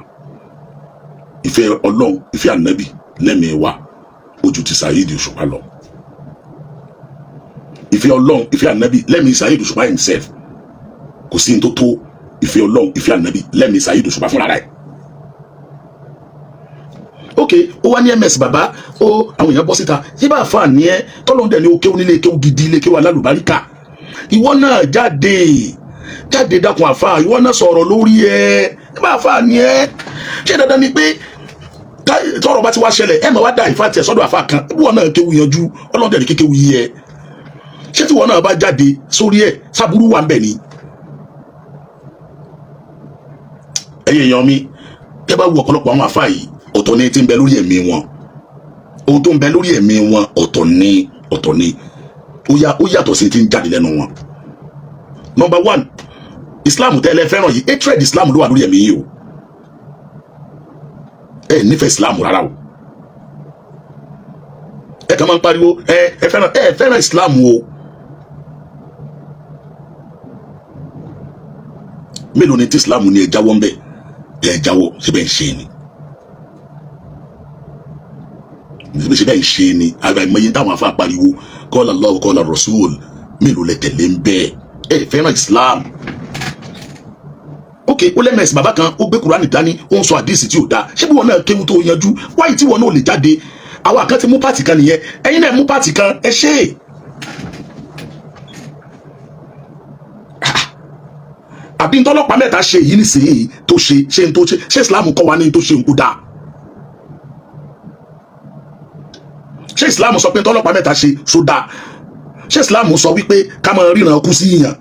ìfẹ́ ọlọ́run ìfẹ́ ànábì lẹ́mìí wa ojú ti Saheed Òṣùpá lọ ìfẹ́ ọlọ́run ìfẹ́ ànábì lẹ́mìí Saheed Òṣùpá himself kò sí ní tó tó ìfẹ́ ọlọ́run ìfẹ́ ànábì lẹ́mìí Saheed Òṣùpá fúnra rẹ̀. ok ó wá ní ms bàbá ó àwọn èèyàn bọ́ síta yí bá fà ní ẹ tọ́lọ́n dẹ̀ ní ó kéwú nílé kéwú gidi ilé kéwú alálùbáríkà ìwọ náà jáde dákun àfà ìwọ náà sọ̀rọ̀ lórí ẹ bá fà ní ẹ ṣé dandan ni pé tọ́rọ̀ bá ti wá ṣẹlẹ̀ ẹ máa wá dá ìfà tiẹ̀ sọ́dọ̀ àfà kan ìwọ náà kéwú yanjú ọlọ́run dẹ̀ ní kéwú yí ẹ ṣé tí ìwọ náà bá jáde sórí ẹ sábúrú wà ń bẹ̀ ni. ẹ̀yin èèyàn mi ẹ bá wo ọ̀pọ̀lọpọ̀ àwọn àfà yìí ọ̀tọ̀ ni tí ń bẹ lórí ẹ̀mí wọn ohun tó ń bẹ lórí ẹ̀mí wọn ọ̀tọ̀ ni ó yàtọ̀ sí ti ń jáde lẹ́nu wọn. number one Islam tẹ́lẹ̀ fẹ́ràn yìí hatred Islam ló wà lórí ẹ̀mí yìí o ẹ nífẹ̀ẹ́ Islam rárá o ẹ kàn máa ń pariwo ẹ fẹ́ràn Islam o mélòó ni tí Islam ní ẹ jáwọ́ ń bẹ̀ ẹ jáwọ́ síbẹ̀ ń ṣe ni àgbà ìmọ̀ye táwọn afa pariwo kọ́lá Allah kọ́lá Rasul mélòó lẹ tẹ̀lé ń bẹ́ẹ̀ ẹ fẹ́ràn Islam. ok ó lẹ́mẹ̀ẹ́sì bàbá kan ó gbé Kùránì dání ó ń sọ àdìsí tí ò dáa ṣé bí wọn náà kéwu tó yanjú wáyé tí wọn náà lè jáde àwọn kan ti mú pàtì kan nìyẹn ẹ̀yin náà mú pàtì kan ẹ ṣe é. àbí ntọ́lọ́pàá mẹ́ta ṣe èyí nísìnyí tó ṣe ṣé Islam kọ́ wa ní tó ṣe ń kú dáa. ṣé Islam sọ pé tọ́lọ́pàá mẹ́ta ṣe sódà ṣé Islam sọ wípé ká máa ríran kú sí yàn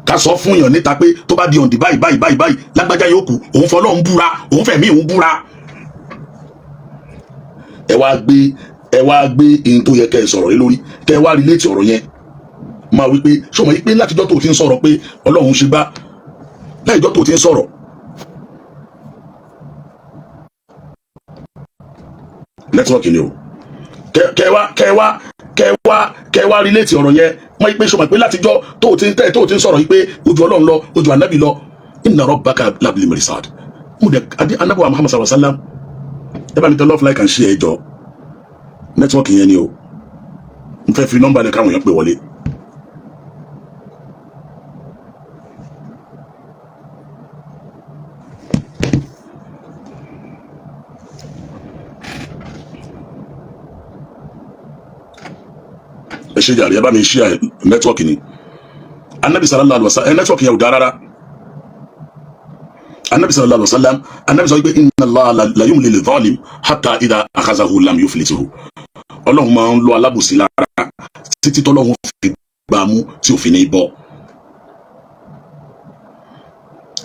ká sọ fún yàn níta pé tó bá di ọ̀ǹdì báyìí lágbájá yóò kú òun fọlọ́ ń búra òun fẹ̀mí òun búra. ẹ wá gbé ihun tó yẹ kẹ́ ẹ sọ̀rọ̀ lé lórí kẹ́ ẹ wá rí létí ọ̀rọ̀ yẹn máa wípé ṣọmọ yìí pé látijọ́ tó ti ń sọ̀rọ̀ pé Ọlọ́run ṣe gbá láìjọ́ tó ti ń sọ̀rọ̀ nẹ́tíwọ́ọ̀kì ni o kẹwàá relate ọ̀rọ̀ yẹn wọ́n yí pé ṣọmọ pé látijọ́ tó ti ń sọ̀rọ̀ yí pé ojú Ọlọ́run lọ ojú Ànábì lọ inna rabbaka labil mirsad mo dẹ̀ Ànábì wa Muhammad sallallahu alaihi wasallam ẹ bá mi tẹ love like and share ẹjọ́ nẹ́tíwọ́ọ̀kì yẹn ni o n fẹ́ fi nọ́mbà lẹ káwọn èèyàn pè wọlé. ẹ ṣe jàre ẹ bá mi ṣí nẹ́tíwọ́ọ̀kì ni Ànábì sallallahu alaihi wasallam nẹ́tíwọ́ọ̀kì yẹn ò dáa rárá Ànábì sallallahu alaihi wasallam Ànábì sọ pé inna Allaha la yumli lidh-dhalim hatta idha akhazahu lam yuflithu Ọlọ́run máa ń lo alábòsí lára títí tọ́lọ́run fi gbà mú tí òfin ní bọ́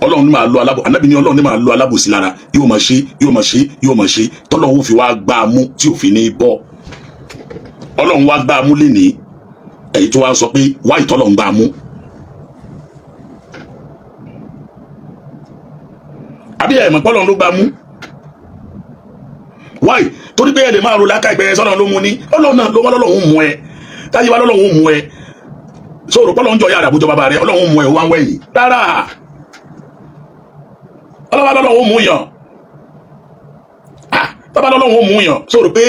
Ọlọ́run máa lo Ànábì ní Ọlọ́run máa lo alábòsí lára yóò máa ṣe tọ́lọ́run fi wá gbà mú tí òfin ní bọ́ Ọlọ́run wá gbà mú lé ní èyí tó wá sọ pé wá ìtọ́lọ́run gbà mú àbí ẹ̀mọ̀ pọ́lọ́run ló gbà mú wáì torí pé ẹ̀lẹ̀ máa ro láká ìgbẹ̀rẹ̀ sọ́nà ló mú ní Ọlọ́run náà ló wọ́n lọ́lọ́run mú ẹ táyé wa lọ́lọ́run mú ẹ sọ̀rọ̀ pé Ọlọ́run jọ yàrá àbújọ bàbá rẹ Ọlọ́run mú ẹ wá ń wẹ̀yìn rárá Ọlọ́run mú yàn bàbá lọ́lọ́run mú yàn sọ̀rọ̀ pé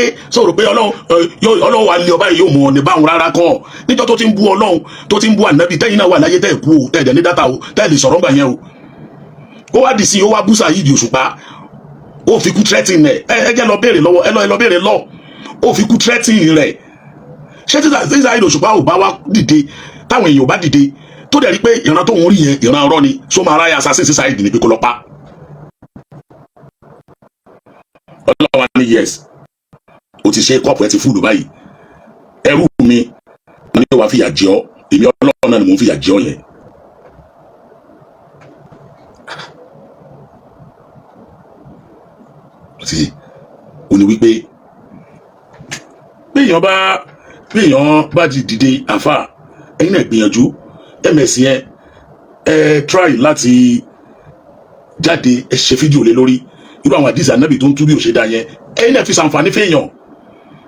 Ọlọ́run wà lé ọba yìí yóò mú ọ ní báwọn rárá kọ́ níjọ́ tó ti ń bú Ọlọ́run tó ti ń bú ànábì tẹ́yìn náà wà láyé tẹ́ kú o tẹ́ẹ̀dẹ̀ ní dátà o tẹ́ẹ̀lì sọ̀rọ̀ gbà yẹn o ó wá dì sí ó wá bú Saheed Òṣùpá ó fi kú threatening rẹ̀ ẹ jẹ́ lọ béèrè lọ́wọ́ ẹ lọ béèrè lọ ó fi kú threatening rẹ̀ ṣé tí Saheed Òṣùpá ò bá wá dìde táwọn èèyàn ò bá dìde tó dẹ̀ rí pé ìran tó ń rí yẹn ìran ọ̀rọ̀ ni só máa ráyà assassin sí Saheed ní pé kó lọ pa Ọlọ́run ní yes ó ti ṣe kọ́ọ̀pù ẹ ti fúlù báyìí ẹrú mi ní wàá fìyà jẹ ọ́ èmi Ọlọ́run náà ni mò ń fìyà jẹ ọ́ yẹn. Ti ó ní wípé béèyàn bá di dìde àfà ẹ̀yin náà gbìyànjú ms yẹn try láti jáde ẹ ṣe fídíò lé lórí irú àwọn àdìsí ànábì tó ń tú bí òṣèdá yẹn ẹ̀yin náà fi ṣàǹfààní fẹ́yàn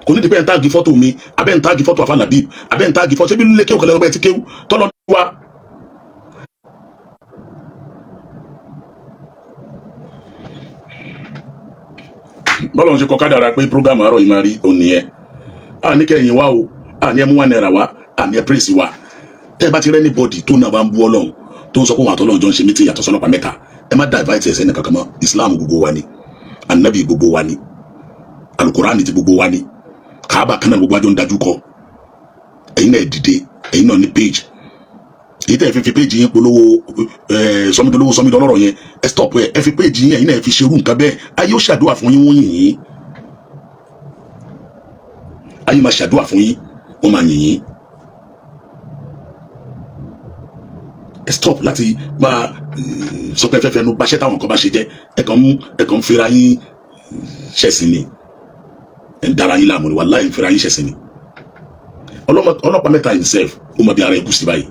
kò ní di pé ń táàgì fọ́tò mi abẹ́ ń táàgì fọ́tò àfàlàbí abẹ́ ń táàgì fọ́tò ṣébí lílé kéwù kẹlẹ́ ọgbẹ́ ti kéwù tọ́lọ́ wa. bọ́lá ń ṣe kọ́ kádàrá pé prógámù àárọ̀ yìí máa rí òní ẹ̀ àní kẹ́yìn wá o àní ẹ̀ mú wà náírà wá àní ẹ̀ pírèsì wá tẹ́ ẹ bá ti rẹ́ ní bọ́ọ̀dì tó náà bá ń bú Ọlọ́run tó ń sọ pé wọn àtọ́lọ́run jọ ń ṣe mítì yàtọ̀ sọ́lọ́pàá mẹ́ta ẹ má dá ìváìtì ẹ̀sẹ̀ nìkan kan mọ́ Islam gbogbo wa ni anabi gbogbo wa ni alukurani ti gbogbo wa ni Kaaba kan náà gbogbo wa jọ ń dájú kọ ẹ̀yin náà dìde ẹ̀yin náà ní page èyí tẹ́ ẹ fi page yẹn polówó sọmídọ́lówó sọmídọ́lọ́rọ̀ yẹn ẹ stop ẹ fi page yẹn ẹ̀yin náà fi ṣerú nǹkan bẹ́ẹ̀ ayé ó ṣàdúrà fún yín wọ́n yìn yín ayé máa ṣàdúrà fún yín wọ́n máa yìn yín ẹ stop láti máa sọ pé fẹ́fẹ́ nu báṣẹ́ táwọn kan bá ṣe jẹ́ ẹ kàn ń fira yín ṣẹ̀sìn ni ẹ ń dára yín láàmú ni wàláhì ń fira yín ṣẹ̀sìn ni ọlọ́pàá mẹ́ta himself ó mọ bí ara ẹ kú sí báyìí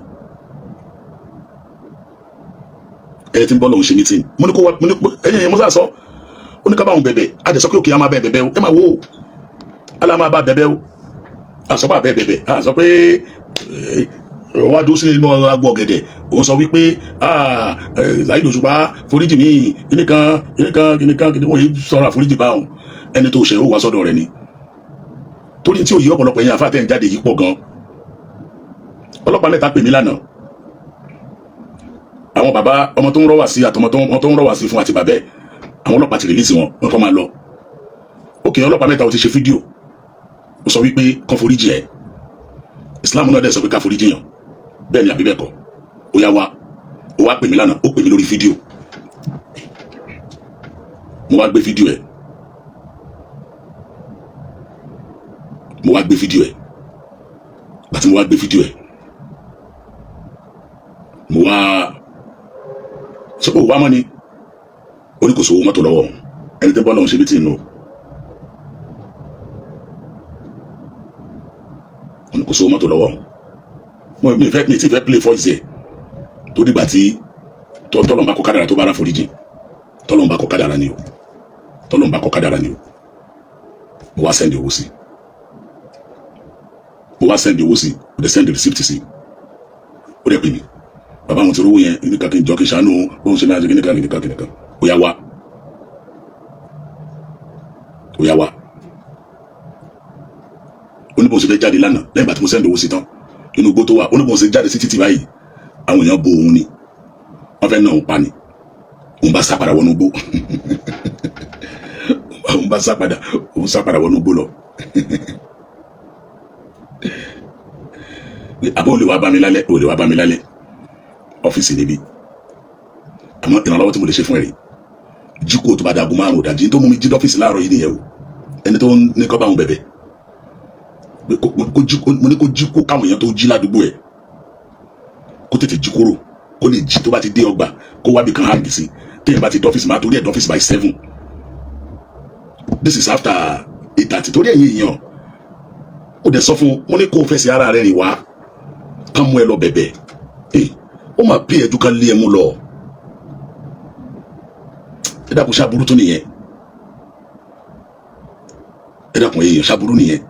ẹ ti ń bọ́ lọ́hùn ṣe meeting mo ní kó wá ẹ̀yìn ẹ̀yìn mọ́sá sọ ó ní ká bá òun bẹ̀bẹ̀ a jẹ́ sọ pé òkè á máa bẹ̀ bẹ̀bẹ̀ o ẹ máa wò ó alá máa bá bẹ̀bẹ̀ o àsọpọ̀ àbẹ̀ bẹ̀bẹ̀ àsọ pé wá dó sílé inú agbó ọ̀gẹ̀dẹ̀ òun sọ wípé Saheed Òṣùpá foríjì mí kìnìkan wọ́n yìí sọ̀rọ̀ àforíjì bá òun ẹni tó ṣe ó wá sọ́dọ̀ rẹ̀ ni torí tí òye ọ̀pọ̀lọpọ̀ yẹn àfáàtẹ̀ ń jáde yìí pọ̀ gan ọlọ́pàá mẹ́ta pè mí lánàá àwọn bàbá ọmọ tó ń rọ́wà sí àtọmọ tó ń rọ́wà sí fún àti bàbẹ́ àwọn ọlọ́pàá ti rìlíìsì wọn kọ́ máa lọ ókè ọlọ́pàá mẹ́ta ó ti ṣe fídíò ó sọ wípé kán foríjì ẹ̀ Islam náà dẹ̀ sọ pé ká foríjì yàn bẹ́ẹ̀ ni àbí bẹ́ẹ̀ kọ́ ó yá wa ó wá pè mí lánàá ó pè mí lórí fídíò mo wá gbé fídíò ẹ̀ àti mo wá gbé fídíò ẹ̀ mo wá sọ pé òwá mọ́ ni ó ní kò sówó mọ́tò lọ́wọ́ ẹni tẹ́ bọ́ lọ́wọ́ ṣe bí tí ì nù ó ní kò sówó mọ́tò lọ́wọ́ mi ti fẹ́ play voice ẹ̀ tó dìgbà tí tọ́lọ́n bá kọ́ kádàrà tó bá rà foríjì tọ́lọ́n bá kọ́ kádàrà ni o mo wá send owó sí mo dẹ̀ send receipt sí ó dẹ̀ pè mí bàbá àwọn tí rówó yẹn ní kankan ìjọ kí ṣàánú bóun ṣe máa ṣe kíníkan ó yá wá oníbòsí fẹ́ jáde lánàá lẹ́yìn bá tí mo send owó sí tán inú igbó tó wà oníbòsí jáde sí títì báyìí àwọn èèyàn bo òun ni wọ́n fẹ́ náà òun pa ni òun bá sá padà wọnú igbó òun sá padà wọnú igbó lọ àbọ̀ olè wá bá mi lálẹ́ ọ́fíìsì níbi àmọ́ ìrànlọ́wọ́ tí mo lè ṣe fún ẹ̀rí jíkò tó bá dagun márùn òdàjí tó mú mi jí lọ́fíìsì láàárọ̀ yìí nìyẹn o ẹni tó ní kọ́ bá wọn bẹ̀bẹ̀ mo ní kó jí kó káwọn èèyàn tó jí ládùúgbò ẹ̀ kó tètè jí kúrò kó lè jí tó bá ti dé ọgbà kó wábi kan hàn sí téèyàn bá ti dọ́fíìsì máa torí ẹ̀ dọ́fíìsì by 7 this is after 8:30 torí ẹ̀yìn èèyàn ó dẹ̀ sọ fún mo ní kó fẹsẹ̀ ara rẹ̀ rìn wá ká mú ẹ lọ bẹ̀bẹ̀ ó máa pè ẹjú ká lé ẹ mú lọ ẹ dákun ṣàbúrú tó nìyẹn ẹ dákun èèyàn ṣàbúrú nìyẹn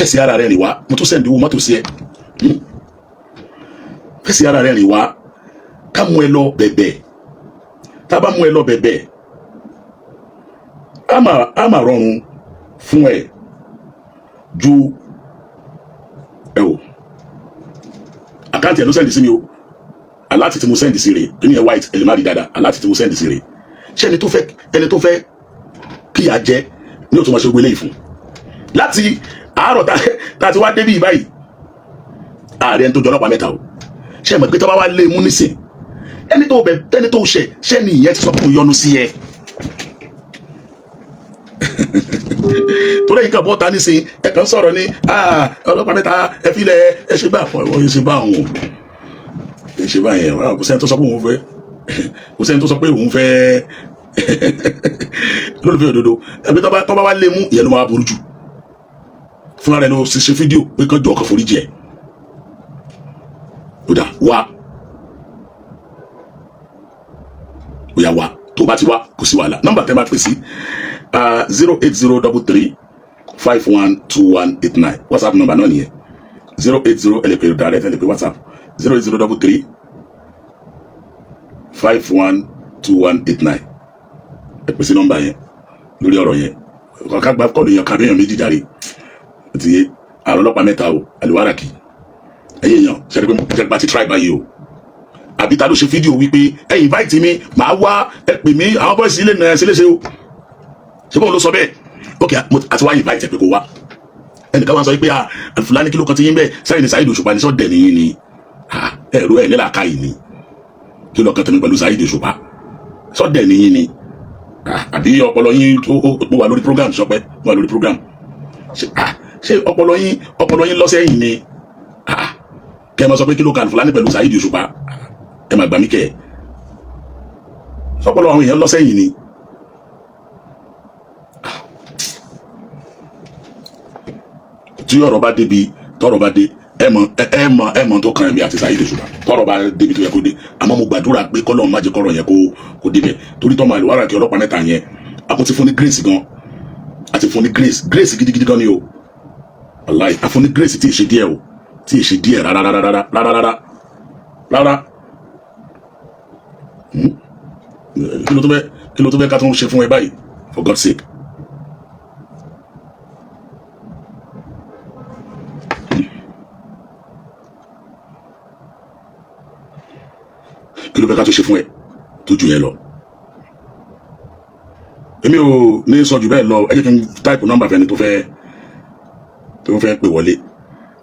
fẹsí ara rẹ rìn wá mo tún sẹ́ndì owó mọ́tò sí ẹ fẹsí ara rẹ rìn wá ká mú ẹ lọ bẹ̀bẹ̀ tá a bá mú ẹ lọ bẹ̀bẹ̀ á mà rọrùn fún ẹ ju ẹ o àkáǹtì ẹ ló sẹ́ndì sí mi o aláàtì tí mo sẹ́ndì sí rè kí ni ẹ white ẹ lè má rí dáadáa aláàtì tí mo sẹ́ndì sí rè ṣé ẹni tó fẹ́ kíyà jẹ ní òtún máa ṣe gbélé ìfún láti àárọ̀ tá a ti wá débí báyìí ààrẹ ẹni tó jọ ọlọ́pàá mẹ́ta o ṣé ẹ mọ̀ pé tó bá wá lé mú nísìn ẹni tó ṣẹ̀ ṣé ni ìyẹn ti sọ pé mo yọnu sí ẹ torí ìkà bọ́ta nísìn ẹ kàn sọ̀rọ̀ ní ọlọ́pàá mẹ́ta ẹ fi lẹ̀ ẹ ṣe bá àwọn ẹ ṣe bá àwọn ẹ ṣe bá yẹn kò sẹ́ni tó sọ pé òun fẹ́ kò sẹ́ni tó sọ pé òun fẹ́ lólùfẹ́ òdodo ẹbí tó bá wá lé mú ìyẹn ló máa burú jù fúnra rẹ̀ ló ṣe fídíò pé kán jọ ọkàn forí jẹ kódà wá bóyá wá tó bá ti wá kò sí wàhálà nọ́mbà tẹ́ máa pè sí 08033512189 whatsapp nọ́mbà náà nìyẹn 080 ẹlẹ́pẹ̀ direct ẹlẹ́pẹ̀ whatsapp 08033512189 ẹ pè sí nọ́mbà yẹn lórí ọ̀rọ̀ yẹn kọ̀ọ̀ká gba kọ́ọ̀dù yẹn kàbíyàn méjì járe ti yé àrùn ọlọ́pàá mẹ́ta o àlùwáràkì ẹ̀yẹ èèyàn ṣẹ́ni pé mo jẹ́ gba ti try báyìí o àbí ta ló ṣe fídíò wípé ẹ invite mi màá wá ẹ pè mí àwọn bọ́ọ̀sì ilé náà ṣe léṣe o ṣé bọ́ọ̀ ló sọ bẹ́ẹ̀ ok àti wá invite ẹ pé kó wá ẹnìkan wá sọ pé Fúlàní kí ló kan ti yín bẹ́ẹ̀ sáyìn ní Saheed Òṣùpá ní sọ́ọ̀dẹ̀ nìyí ni ẹ̀rọ ẹ̀ nílà káyìí ni kí ló kan tẹ̀mí pẹ̀lú Saheed Òṣùpá sọ́ọ̀dẹ̀ nìyí ni àbí ọpọlọ yín tó wà lórí program sọpẹ́ wà lórí program ṣé ọpọlọ yín lọ́sẹ̀yìn ni kẹ́ ẹ máa sọ pé kí ló kan Fúlàní pẹ̀lú Saheed Òṣùpá ẹ máa gbà mí kẹ́ ẹ ọpọlọ àwọn èèyàn lọ́sẹ̀yìn ni tí ọ̀rọ̀ bá débi tọ́rọ̀ bá dé ẹ mọ̀ tó kan ẹ̀mí àti Saheed Òṣùpá tọ́rọ̀ bá débi tó yẹ kó dé àmọ́ mo gbàdúrà pé kọ́lọ́run má jẹ́ kọ́rọ̀ yẹn kó débẹ̀ torí tọ́mọ Àlùwáràkì ọlọ́pàá mẹ́ta yẹn àpò ti fún ní grace gan àti fún ní grace gidigidi gan ni o wàláì a fún ní grace tí ì ṣe díẹ̀ o tí ì ṣe díẹ̀ rárá kí ló tó fẹ́ ká tó ń ṣe fún ẹ báyìí for God's sake. kí ló fẹ́ ká tó ṣe fún ẹ tó ju yẹn lọ èmi ò ní sọ jù bẹ́ẹ̀ lọ ẹ jẹ́ kí n táìpù nọ́mbà fẹ́ni tó fẹ́ pè wọlé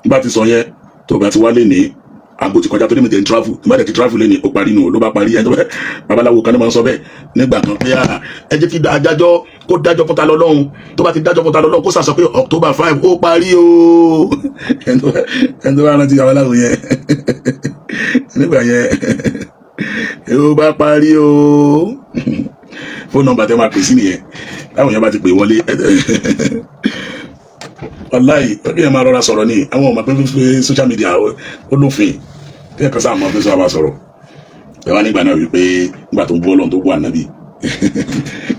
nígbà tí sọ yẹn tó bá ti wálé ní àgbo ti kọjá tó ní mi tẹ̀ ń travel nígbà tí travel lé ní ó parí nù ló bá parí ẹni tó fẹ́ babaláwo kan ní máa ń sọ bẹ́ẹ̀ nígbà kan pé ẹ jẹ́ kí adájọ́ kó dájọ́ fún ta lọ́lọ́run tó bá ti dájọ́ fún ta lọ́lọ́run kó sàsọ pé October 5 ó parí o ẹni tó bá rántí babaláwo yẹn nígbà yẹn ó bá parí o fóònù nọ́mbà tẹ́ máa pè sí nìyẹn táwọn èèyàn bá ti pè wọlé wàláì ọdún yẹn máa rọra sọ̀rọ̀ ní àwọn ọmọ pẹ́ẹ́pẹ́ social media olófin tí ẹ̀kan sáà mọ́ pé sọ àbá sọ̀rọ̀ ẹ wá nígbà náà wípé nígbà tó ń bú Ọlọ́run tó bú ànábì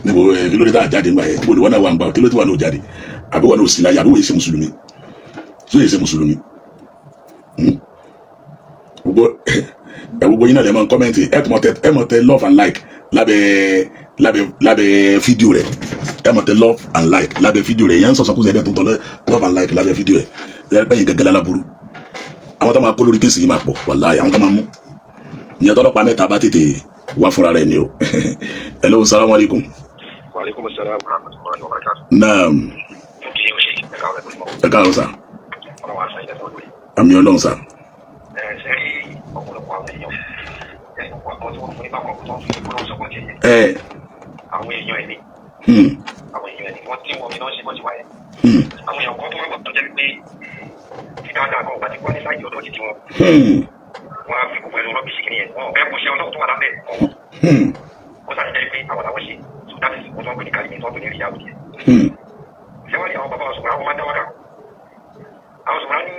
níbo kí ló dé tá a jáde nígbà yẹn olùwọ́n náà wà ń gbà kí ló dé wà ní òjáde àbí wọn ní òsì láyé àbí wọ́n ṣe mùsùlùmí tó yẹ ṣe mùsùlùmí gbogbo yín náà lè máa ń kọ́mẹ́ǹtì ẹ mọ̀ tẹ love and like lábẹ́ fídíò rẹ̀ ẹ mọ̀ tẹ love and like lábẹ́ fídíò rẹ̀ yẹn ń sọ̀sọ̀ kó sẹ́dẹ̀ tó ń tọ́ love and like lábẹ́ fídíò rẹ̀ lẹ́yìn gẹ́gẹ́ lálábúrú àwọn tó máa kó lórí kéèsì yìí máa pọ̀ wàláhì àwọn tó máa mú ìyẹn tọ́lọ́pàá mẹ́ta bá tètè wá fúnra rẹ̀ ni o hello salamu alaikum. Wa alaikum assalam wa rahmatullahi wa barakatuh. naam ẹ káàárọ̀ sà àmì Ọlọ́run sà. Àwọn èèyàn ẹni wọ́n tí wọ́n fi náà ṣe bọ́ sí wáyé àwọn èèyàn kan tó wọ́n tó jẹ́ pé tí dáadáa kan bá ti kọ́ ní sáyé ọ̀dọ́ títí wọn wọ́n á fi gbogbo ẹnu rọ́bìṣì kìíní yẹn wọ́n fẹ́ kó ṣe ọlọ́run tó wà lábẹ́ ọ̀wọ́ ó sáré jẹ́ pé àwọn làwọn ṣe so that is wọ́n tó ń pè ní kálí yẹn tó ń pè ní ríyàwó yẹn ṣẹ́wọ́n ní àwọn bàbá ọ̀ṣùnmọ̀ra wọn máa ń dá wákà àwọn ọ̀ṣùnmọ̀ra ní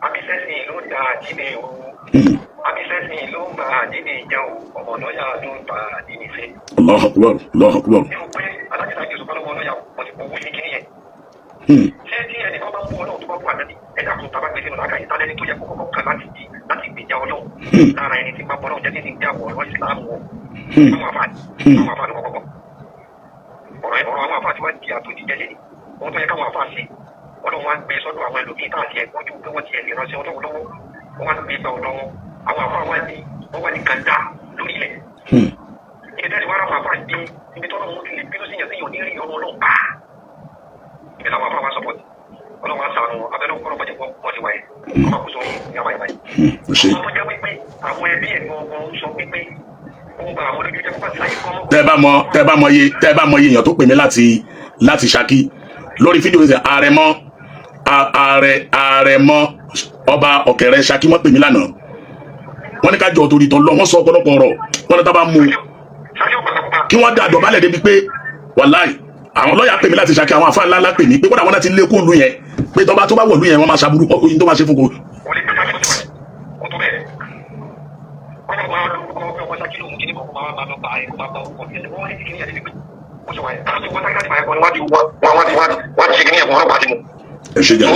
abísẹ́sìn ló ń da àdínì o abísẹ́sìn ló ń ba àdínì ìjà o ọmọ lọ́yà ló ń ba àdínì fẹ́. Allahu Akbar Allahu Akbar. nínú pé alájẹsà ìjọsọ bá lọ́wọ́ lọ́yà wọ́n ti kọ́ owó ní kíní yẹn. ṣé tí ẹnìkan bá ń bú ọlọ́run tó bá bú ànábì tábà gbé sínú lákàyè tálẹ́ ní tó yẹ kókó kan láti gbèjà ọlọ́run lára ẹni tí bá bọ́ ọlọ́run jẹ́ tí ń dá wọ̀ ọ̀rọ̀ ìsìlámù wọ̀ àwọn àfáà ní kọ́kọ́ ọ̀rọ̀ àwọn àfáà tí wọ́n di àtòjì jẹ́lé ni wọ́n tó yẹ káwọn àfáà ṣe ọlọ́run wá ń gbé sọ́dọ̀ àwọn ẹlòmíì tá àti ẹ̀gbọ́n ju pé wọ́n ti ẹ̀ lè ránṣẹ́ ọlọ́run lọ́wọ́ wọ́n wá ń gbé gbà ọ̀dọ́ wọn àwọn àfáà wọ́n wá ní kàńdà lórílẹ̀ ìdẹ́rẹ́ wàrà àwọn àfáà dé ibi tó lọ́wọ́ ti lè bínú sí yẹn sí yóò ní rí ọmọ ọlọ́run pa ìbí làwọn àfáà wá sọ́pọ̀tì ọlọ́run wá sàánú abẹ́lẹ́ òkúrọ̀ bọ́jẹ̀ wọ́n ti wáyé ọmọ kò sórí yàmá yàmá yìí ọmọ jẹ́ wípé àwọn ẹbí ẹ̀ gbọ́n sọ wípé tẹ́ bá mọ iye èèyàn tó pè mí láti Ṣakí lórí fídíò ìṣe àrẹ̀mọ ọba ọ̀kẹ́rẹ́ Ṣakí wọ́n pè mí lánàá wọ́n ní ká jọ torí tán lọ wọ́n sọ ọ̀pọ̀lọpọ̀ ọ̀rọ̀ wọ́n ní tá bá mú kí wọ́n dá dọ̀bálẹ̀ débi pé wàláì àwọn lọ́ọ̀yà pè mí láti Ṣakí àwọn àfáà ńláńlá pè mí pé kódà wọ́n náà ti lé kóòlù yẹn pé tó bá wọ̀lú yẹn wọ́n máa ṣàbúrú oyin tó máa ṣe fún kò. ẹ ṣe jà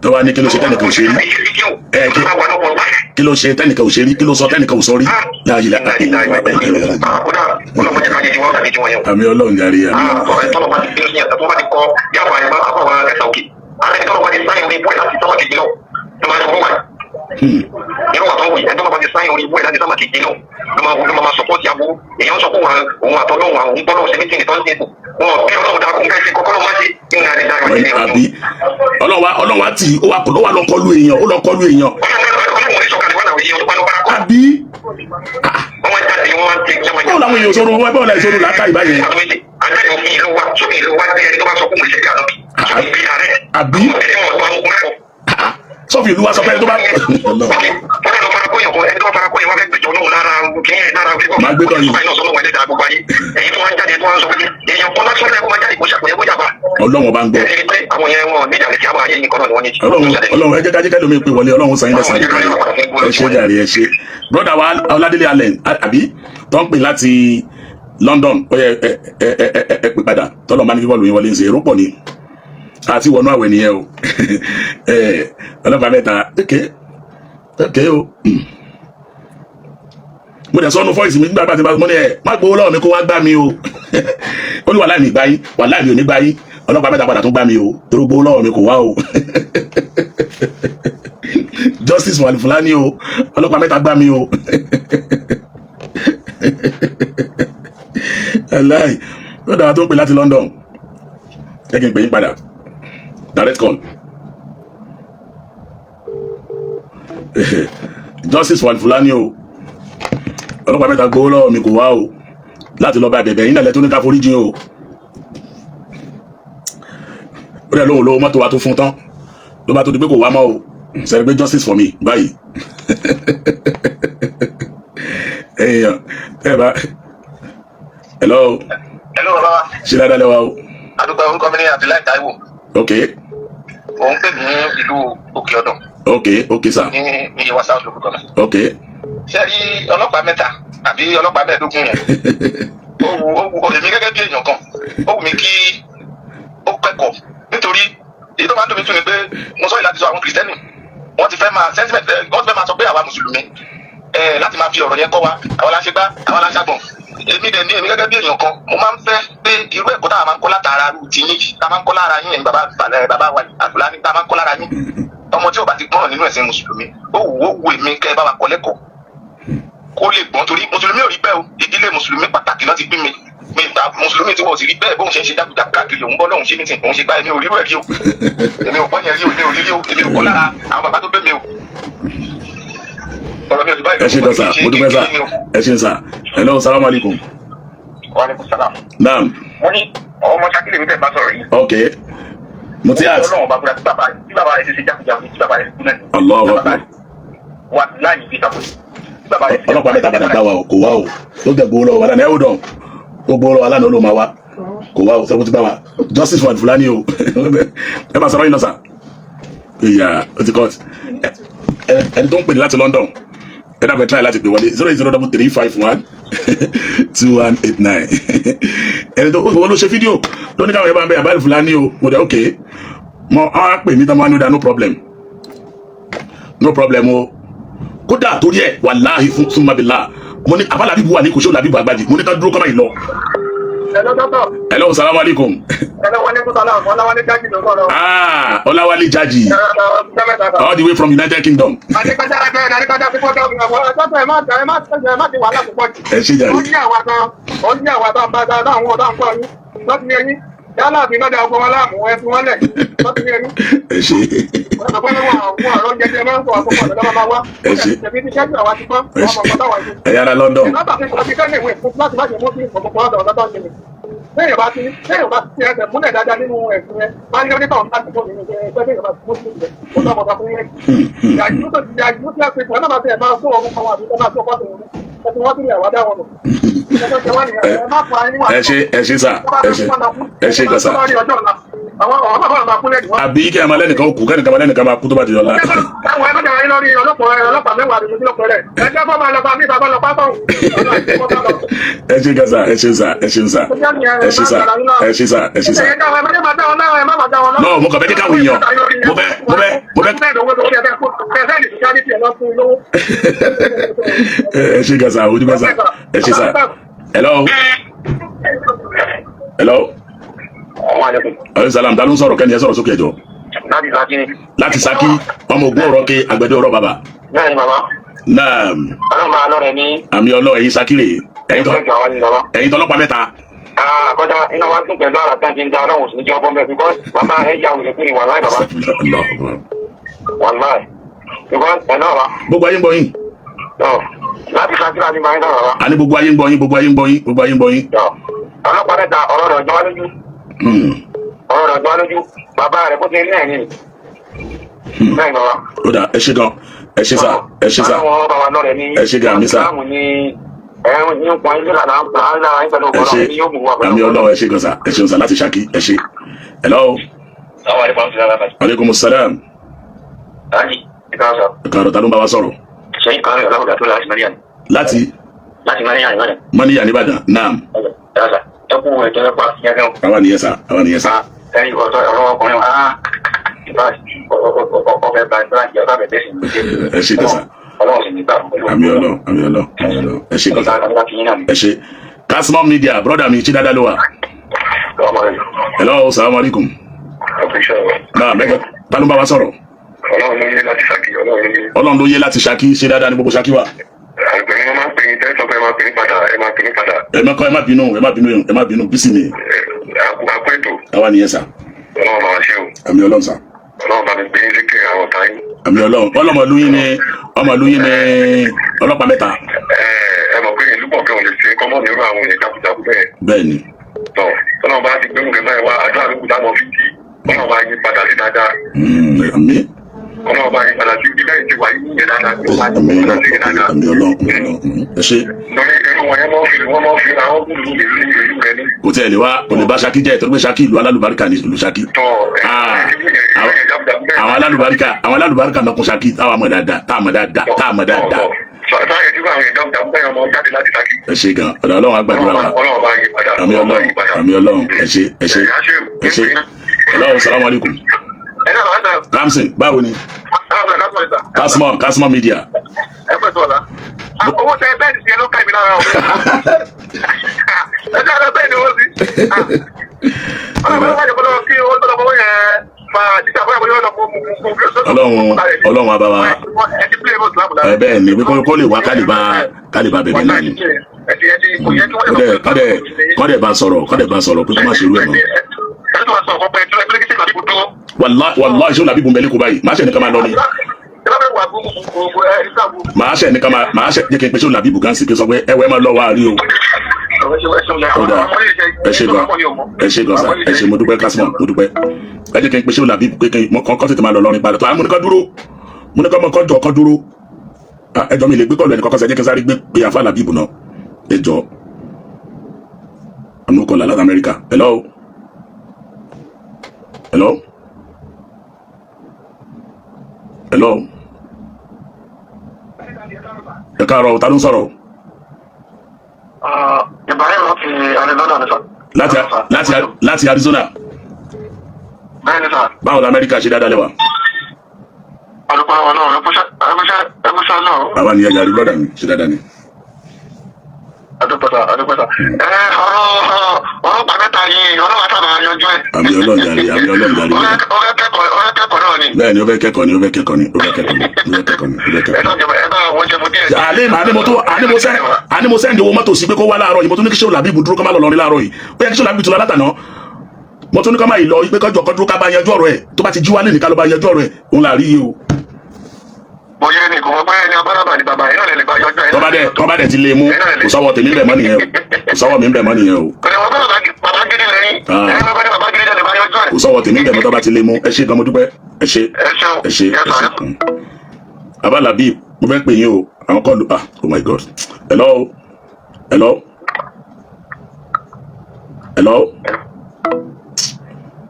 tó wá ní kí ló ṣe tẹnìkan ò ṣe rí kí ló ṣe tẹnìkan ò ṣe rí kí ló sọ tẹnìkan ò sọ rí láàyè láàyè àmì Ọlọ́run jàre yà irú àtọ́ wò ẹjọ́ bá ti sáyìn orí ibú ẹ̀ láti sábà kejì náà ló máa sọpọ́ọ̀tì aburú èèyàn sọ pé òun àtọ́lọ́hún àwọn òǹgbọ́n ṣe mítìnì tó ń dìbò wọn bí Ọlọ́run dáa kún kẹ́sì kọ́kọ́ ló máa ṣe kí n àdìdá rẹ̀ ní àbí Ọlọ́run wá tì ó wà lọ kọlu èèyàn ó lọ kọlu èèyàn àbí báwo làwọn èèyàn sọ̀rọ̀ wọn báwo làwọn èèyàn sọ̀rọ̀ làákà ìbáyẹn àbí sọfì ìlú wa sọ pé tó bá. máa gbé tọ́ yìí. Ọlọ́run bá ń gbọ́. Ọlọ́run ẹ jẹ́ kájí kẹ́lómi pé wọlé Ọlọ́run sàn yín lẹ́sàn ẹ ṣe jàre ẹ ṣe. broda wa Ọládélé Allen àbí tó ń pè láti London ó yẹ ẹ pè padà tọ́lọ̀ máa ní kí wọ́n lóyún wọlé ń ṣe èrò pọ̀ ni àti wọnú àwẹ̀ nìyẹn o ọlọ́pàá mẹ́ta kéèké o mo dẹ̀ sọ́nu fọ́ìsì mi nígbà tí mo ní ẹ̀ má gbowó lọ́wọ́ mi kó wá gbá mi o ó ní wàhálà mi gbá yín wàhálà mi ò ní gbá yín ọlọ́pàá mẹ́ta padà tún gbá mi o torí gbowó lọ́wọ́ mi kò wá o justice wà Fúlàní o ọlọ́pàá mẹ́ta gbá mi o aláì lọ́dọ̀ àwọn tó ń pè láti London ẹ kí n pè yín padà direct call justice wà Fúlàní o ọlọ́pàá mẹ́ta gbowó lọ́wọ́ mi kò wá o láti lọ bá bẹ̀bẹ̀ yín lẹ́lẹ́ tó ní ká forí jìn o ó dẹ̀ lóhùn lówó mọ́tò wa tó fún tán ló bá tó di pé kò wá mọ́ o celebrate justice for me báyìí èèyàn ẹ bá hello bàbá ṣe dáadáa lẹ́wà o. àdúgbò orúkọ mi ní Abdullahi Taiwo. ok. òun pè ní ìlú Òkè Ọ̀dàn. ok sir. ní ìwà south local government. ok. ṣé rí ọlọ́pàá mẹ́ta àbí ọlọ́pàá mẹ́ẹ̀ẹ́dógún yẹn ó wù èmi gẹ́gẹ́ bí èèyàn kan ó wù mí kí ó pẹ́kọ̀ọ́ nítorí èyí tó máa ń dùn mí tún ni pé mo sọ ìlàjì sọ àwọn kìrìsìtẹ́nì wọ́n ti fẹ́ máa sentiment wọ́n ti fẹ́ máa sọ pé àwa mùsùlùmí láti máa fi ọ̀rọ̀ yẹn kọ́ wa àwa la ṣe gbá àwa la ṣàgbọ̀n èmi dẹ̀ ní èmi gẹ́gẹ́ bí èèyàn kan mo máa ń fẹ́ pé irú ẹ̀kọ́ táwa máa ń kọ́ látara ti yín tá a máa ń kọ́ lára yín ẹ̀yin bàbá wa Fúlàní tá a máa ń kọ́ lára yín ọmọ tí ò bá ti gbọ́n nínú ẹ̀sìn mùsùlùmí ó wù èmi kẹ́ ẹ bá wa kọ́ lẹ́kọ̀ọ́ kó lè gbọ́n torí mùsùlùmí ò rí bẹ́ẹ̀ o ìdílé mùsùlùmí pàtàkì náà ti bí mi ìgbà mùsùlùmí tí wọ́n sì rí bẹ́ẹ̀ bóun ṣe ń ṣe jákujàku káàkiri òun bọ́ lọ́hùn ṣe mítìn òun ṣe gbá èmi ò rí rẹ̀ rí o èmi ò gbọ́ yẹn rí o èmi ò rí rí o èmi ò kọ́ lára àwọn bàbá tó bẹ́ mi o. ẹ ṣe dọ́sà mo dúpẹ́ sà ẹ ṣe sà hello salamu alaikum. wa alaikum salam. naam. wọ́n ní ọmọ Ṣakí mi tẹ̀ bá sọ̀rọ̀ yìí. ok mo ti àt. ọlọ́run bá kúrẹ́ tí bàbá rẹ̀ ṣe ṣe jákujàku tí bàbá rẹ̀ kú náà. Allahu Akbar. wà láyé bí sàkóso. ọlọ́pàá mẹ́ta padà gbá wa o kò wá o ló dẹ̀ gbowó lọ́wọ́ wa lánàá ẹ̀ ó dàn ó gbowó lọ́wọ́ lánàá ló máa wá kò wá o sẹ́kùn ti bá wa justice for Fúlàní o ẹ bá sọ̀rọ̀ yìí lọ sà ìyá o ti cut ẹni tó ń pè ní láti London ẹ dàgbẹ́ try láti pè wọlé 08033512189 ẹni tó wọ́n ló ṣe fídíò tó ní káwọn yẹn bá ń bẹ àbálẹ̀ fúlàní o mo dẹ̀ ok mọ àwọn á pè mí tán máa ní ó dá no problem o kódà torí ẹ̀ wàláhì fún mabilá mo ní àbá Làbíbù wà ní kò ṣó Làbíbù Àgbàjì mo ní ká dúró kọ́ báyìí lọ. Hello, salamu alaikum. Ọláwálé Jájì. All the way from United Kingdom. Ẹ ṣe jàre. Yálà àti lọ́dà ọgbọ́n wọn láàmú ẹ fún wọn lẹ̀ lọ́dún ní ẹni. Ẹ ṣe. Ẹ ṣe. Ẹ yára London. Lẹ́yìn bá ti ẹsẹ̀ múlẹ̀ dáadáa nínú ẹ̀sìn yẹn, máa ń ní oníkà ọ̀hún láti fún mi ní ẹgbẹ́ lẹ́yìn bá ti mú sí ìlẹ̀, ó sọ ọmọdé fún yẹn. Ìyàjú tó ti yàjú tí a fi pọ̀ náà máa tẹ̀ máa tó ọmọ kan wà ní ọmọ àti ọkọ̀ tó wọlé. Ẹ̀sìn wọ́n ti lè wá dá wọn lọ. Ẹ ṣe sà, ẹ ṣe gàsà. Àbí kí ẹ máa lẹ́nìkan kú kẹ́nìkan máa lẹ́nìkan máa kú tó bá di ọ̀la. Ẹ ṣe gàsà, ẹ ṣe sà, ẹ ṣe sà, ẹ ṣe sà, ẹ ṣe sà, ẹ ṣe sà. Náà mo kàn fẹ́ kí káwọn èèyàn mo fẹ́. Ẹ ṣe gàsà, ojú gàsà, ẹ ṣe sà. Hello. Aleyhi salam, ta ló ń sọ̀rọ̀ kẹ́ni ẹ sọ̀rọ̀ sókè ẹjọ́. Láti Ṣakí, ọmọ Ògún ọ̀rọ̀ ké àgbẹ̀dẹ ọ̀rọ̀ bàbá. Bẹ́ẹ̀ni bàbá. Náà. Ọlọ́run máa lọ rẹ̀ ní. Àmì ọlọ́ ẹ̀yin Ṣakí rè. Ẹ̀yin tọ́lọ́pàá mẹ́ta. Àkọ́jà iná wa tún pẹ̀lú àràtà ti ń da ọlọ́run sí ní jẹ́ ọgbọ́n bẹ́ẹ̀ bíkọ́ bàbá ẹ̀ yà wùlé fún ìwà láì bàbá. Wàláì. Bíkọ́ ẹ̀ náà wa. Gbogbo ayé ń gbọ́ yín. Láti Ṣakíra ní báyìí náà bàbá. Àní gbogbo ayé ń gbọ́ yín, gbogbo ayé ń gbọ́ yín, gbogbo ayé ń gbọ́ yín. Ọlọ́pàá mẹ́ta ọ̀rọ̀ rẹ̀ ọjọ́ lójú. Ọ̀rọ̀ rẹ̀ ọjọ́ lójú. Bàbá rẹ̀ kó ti rí ẹ̀yìn. Bẹ́ẹ̀ ni bàbá. Ó dà ẹ ṣe gan, ẹ ṣe sà, ẹ ṣe sà. Ẹ ṣe gan àmì sà. Àmì ọlọ́run ẹ ṣe gan sà, ẹ ṣeun sà láti Ṣakí, ẹ ṣe. Hello. Aleykum salam. Ẹ káàárọ̀, ta ló ń bá wa sọ̀rọ̀? Láti Mọ́níyà nìbàdàn, naam. Àwa nìyẹn sà, àwa nìyẹn sà. Ẹ ṣe gan sà. Àmì ọlọ́run, àmì ọlọ́run, àmì ọlọ́run, ẹ ṣe gan sà. Ẹ ṣe. Kasmon Media, brother mi, ṣí dáadáa ló wà. Hello, salamu alaikum. Náà mẹ́kẹ́, ta ló ń bá wa sọ̀rọ̀? Ọlọ́run ló yé láti Ṣakí, ṣe dáadáa ní gbogbo Ṣakí wà. Ẹ má bínú, bísí mi. Àwa nìyẹn sà. Àmì ọlọ́run sà. Àmì ọlọ́run, ọlọ́mọlúyìn ni ọlọ́pàá mẹ́ta. Ẹ mọ̀ pé ìlú kọ̀ọ̀kan ò lè ṣe kọ́mọ́ nírú àwọn èèyàn jákujàku bẹ́ẹ̀. Bẹ́ẹ̀ni. Tọ́lọ́ bá ti gbẹ́mú kẹfà ìwà àdúrà ló kù táwọn fi jì. Ọlọ́run bá yí padà sí dáadáa. Àmì. Ọlọ́run bá yí padà sí ibi bẹ́ẹ̀ ti wà yí yẹn dáadáa. Àmì ọlọ́run, ẹ ṣe. Lórí irú wọn yẹn wọ́n máa fi àwọn gúlù lè rí ìlú rẹ ní. Kò tẹ́ ẹ̀ lè wá, kò lè bá Ṣakí jẹ́ torí pé Ṣakí ìlú alálùbáríkà ní ìlú Ṣakí. Àwọn alálùbáríkà náà kún Ṣakí táwọn mọ̀ dáadáa, táwọn mọ̀ dáadáa. Ẹ ṣe gan, ọ̀dọ̀ ọlọ́run agbàdúrà wa. Àmì ọlọ́run, ẹ ṣe. Hello, salamu alaikum. Ramsey, báwo ni? Kasmon Media. Owó tẹ bẹ́ẹ̀ ni ṣe ló ká ìbí lára o. Ẹ jẹ́ àlọ́ bẹ́ẹ̀ ni ó sì. Ọlọ́run wájú kọ́lọ́ kí owó tó lọ fọwọ́ yẹn máa títà fún ẹ̀kọ́ yóò lọ fún Ọlọ́run àbáwá. Bẹ́ẹ̀ ni kó lè wá kálíbà bẹ̀bẹ̀ náà ni. Kọ́dẹ̀ bá sọ̀rọ̀ pé kó má ṣe irú ẹ̀ mọ́. Wàláhì ṣé Làbíbù mbẹ́lẹ́ kó báyìí, máa ṣe nìkan máa lọ ni. Máa ṣe jẹ́ kí n pe ṣé Làbíbù gan sí pé sọ pé ẹwẹ́ máa lọ wá rí o. Ẹ ṣe gan sa, ẹ ṣe mo dúpẹ́ Kasmon, mo dúpẹ́. Ẹ jẹ́ kí n pe ṣé Làbíbù pé kọ́ tètè máa lọ lọ́rin padà tó àwọn múnikọ́ dúró, múnikọ́ mọ́ kọ́jọ́ kọ́ dúró. Ẹjọ́ mi lè gbé kọ́lù ẹni kọ́kọ́ sẹ́ jẹ́ kí n sáré gbé pé àfa Làbíbù náà. Ẹjọ́ àmúkọ́lá láti Amẹ́ríkà. Hello. Ẹ káàárọ̀, ta ló ń sọ̀rọ̀? Ibrahim láti Arizona ni sọ. láti Arizona. bẹ́ẹ̀ni sà. báwo la Amẹ́ríkà ṣe dáadáa lẹ́wà. àdúgbò àwọn náà ẹgbẹ́sẹ̀ náà. bàbá ni ẹja rí brọ́dà mi ṣe dáadáa ni. àdúgbò sà. ọ̀rọ̀ pàmẹ́ta yìí ọlọ́wà sábà yanjú ẹ̀. àmì Ọlọ́run jàre. ọ̀rẹ́ kẹ́kọ̀ọ́ náà ni. bẹ́ẹ̀ ni ó fẹ́ kẹ́kọ̀ọ́ ni. àní mo sẹ́ndì owó mọ́tò sí pé kó wá láàárọ̀ yìí mo tún ní kí ṣé Làbíbù dúró kọ́ máa lọ lọ́rin láàárọ̀ yìí ó yẹ kí ṣé Làbíbù tó lọ látàná mo tún ní kọ́ máa yìí lọ pé kọ́jọ́ kọ́ dúró ká bá yanjú ọ̀rọ̀ ẹ̀ tó bá ti jí wá lẹ́nìí ká ló bá yanjú ọ̀rọ̀ ẹ̀ òun là rí yìí o. bóyá ẹni kò mọ pé ẹni abáraba ni bàbá yẹn náà lè gba yọjọ ẹ. tọ́ bá dẹ̀ ti lè mú kò sọ́wọ́ tèmi bẹ̀ mọ́ nìyẹn o kò sọ́wọ́ mi bẹ̀ mọ́ nìyẹn o. kò lè wọ́n bá bàbá gidi lẹ́yìn ẹni bàbá ní bàbá gidi lè gba yọjọ ẹ. kò sọ́wọ́ tèmi bẹ̀ mọ́ tọ́ bá ti lè mú ẹ ṣé gan mo dúpẹ́ ẹ ṣé. Baba Labib mo fẹ́ pè yín o àwọn kọ́ lu oh my god hello.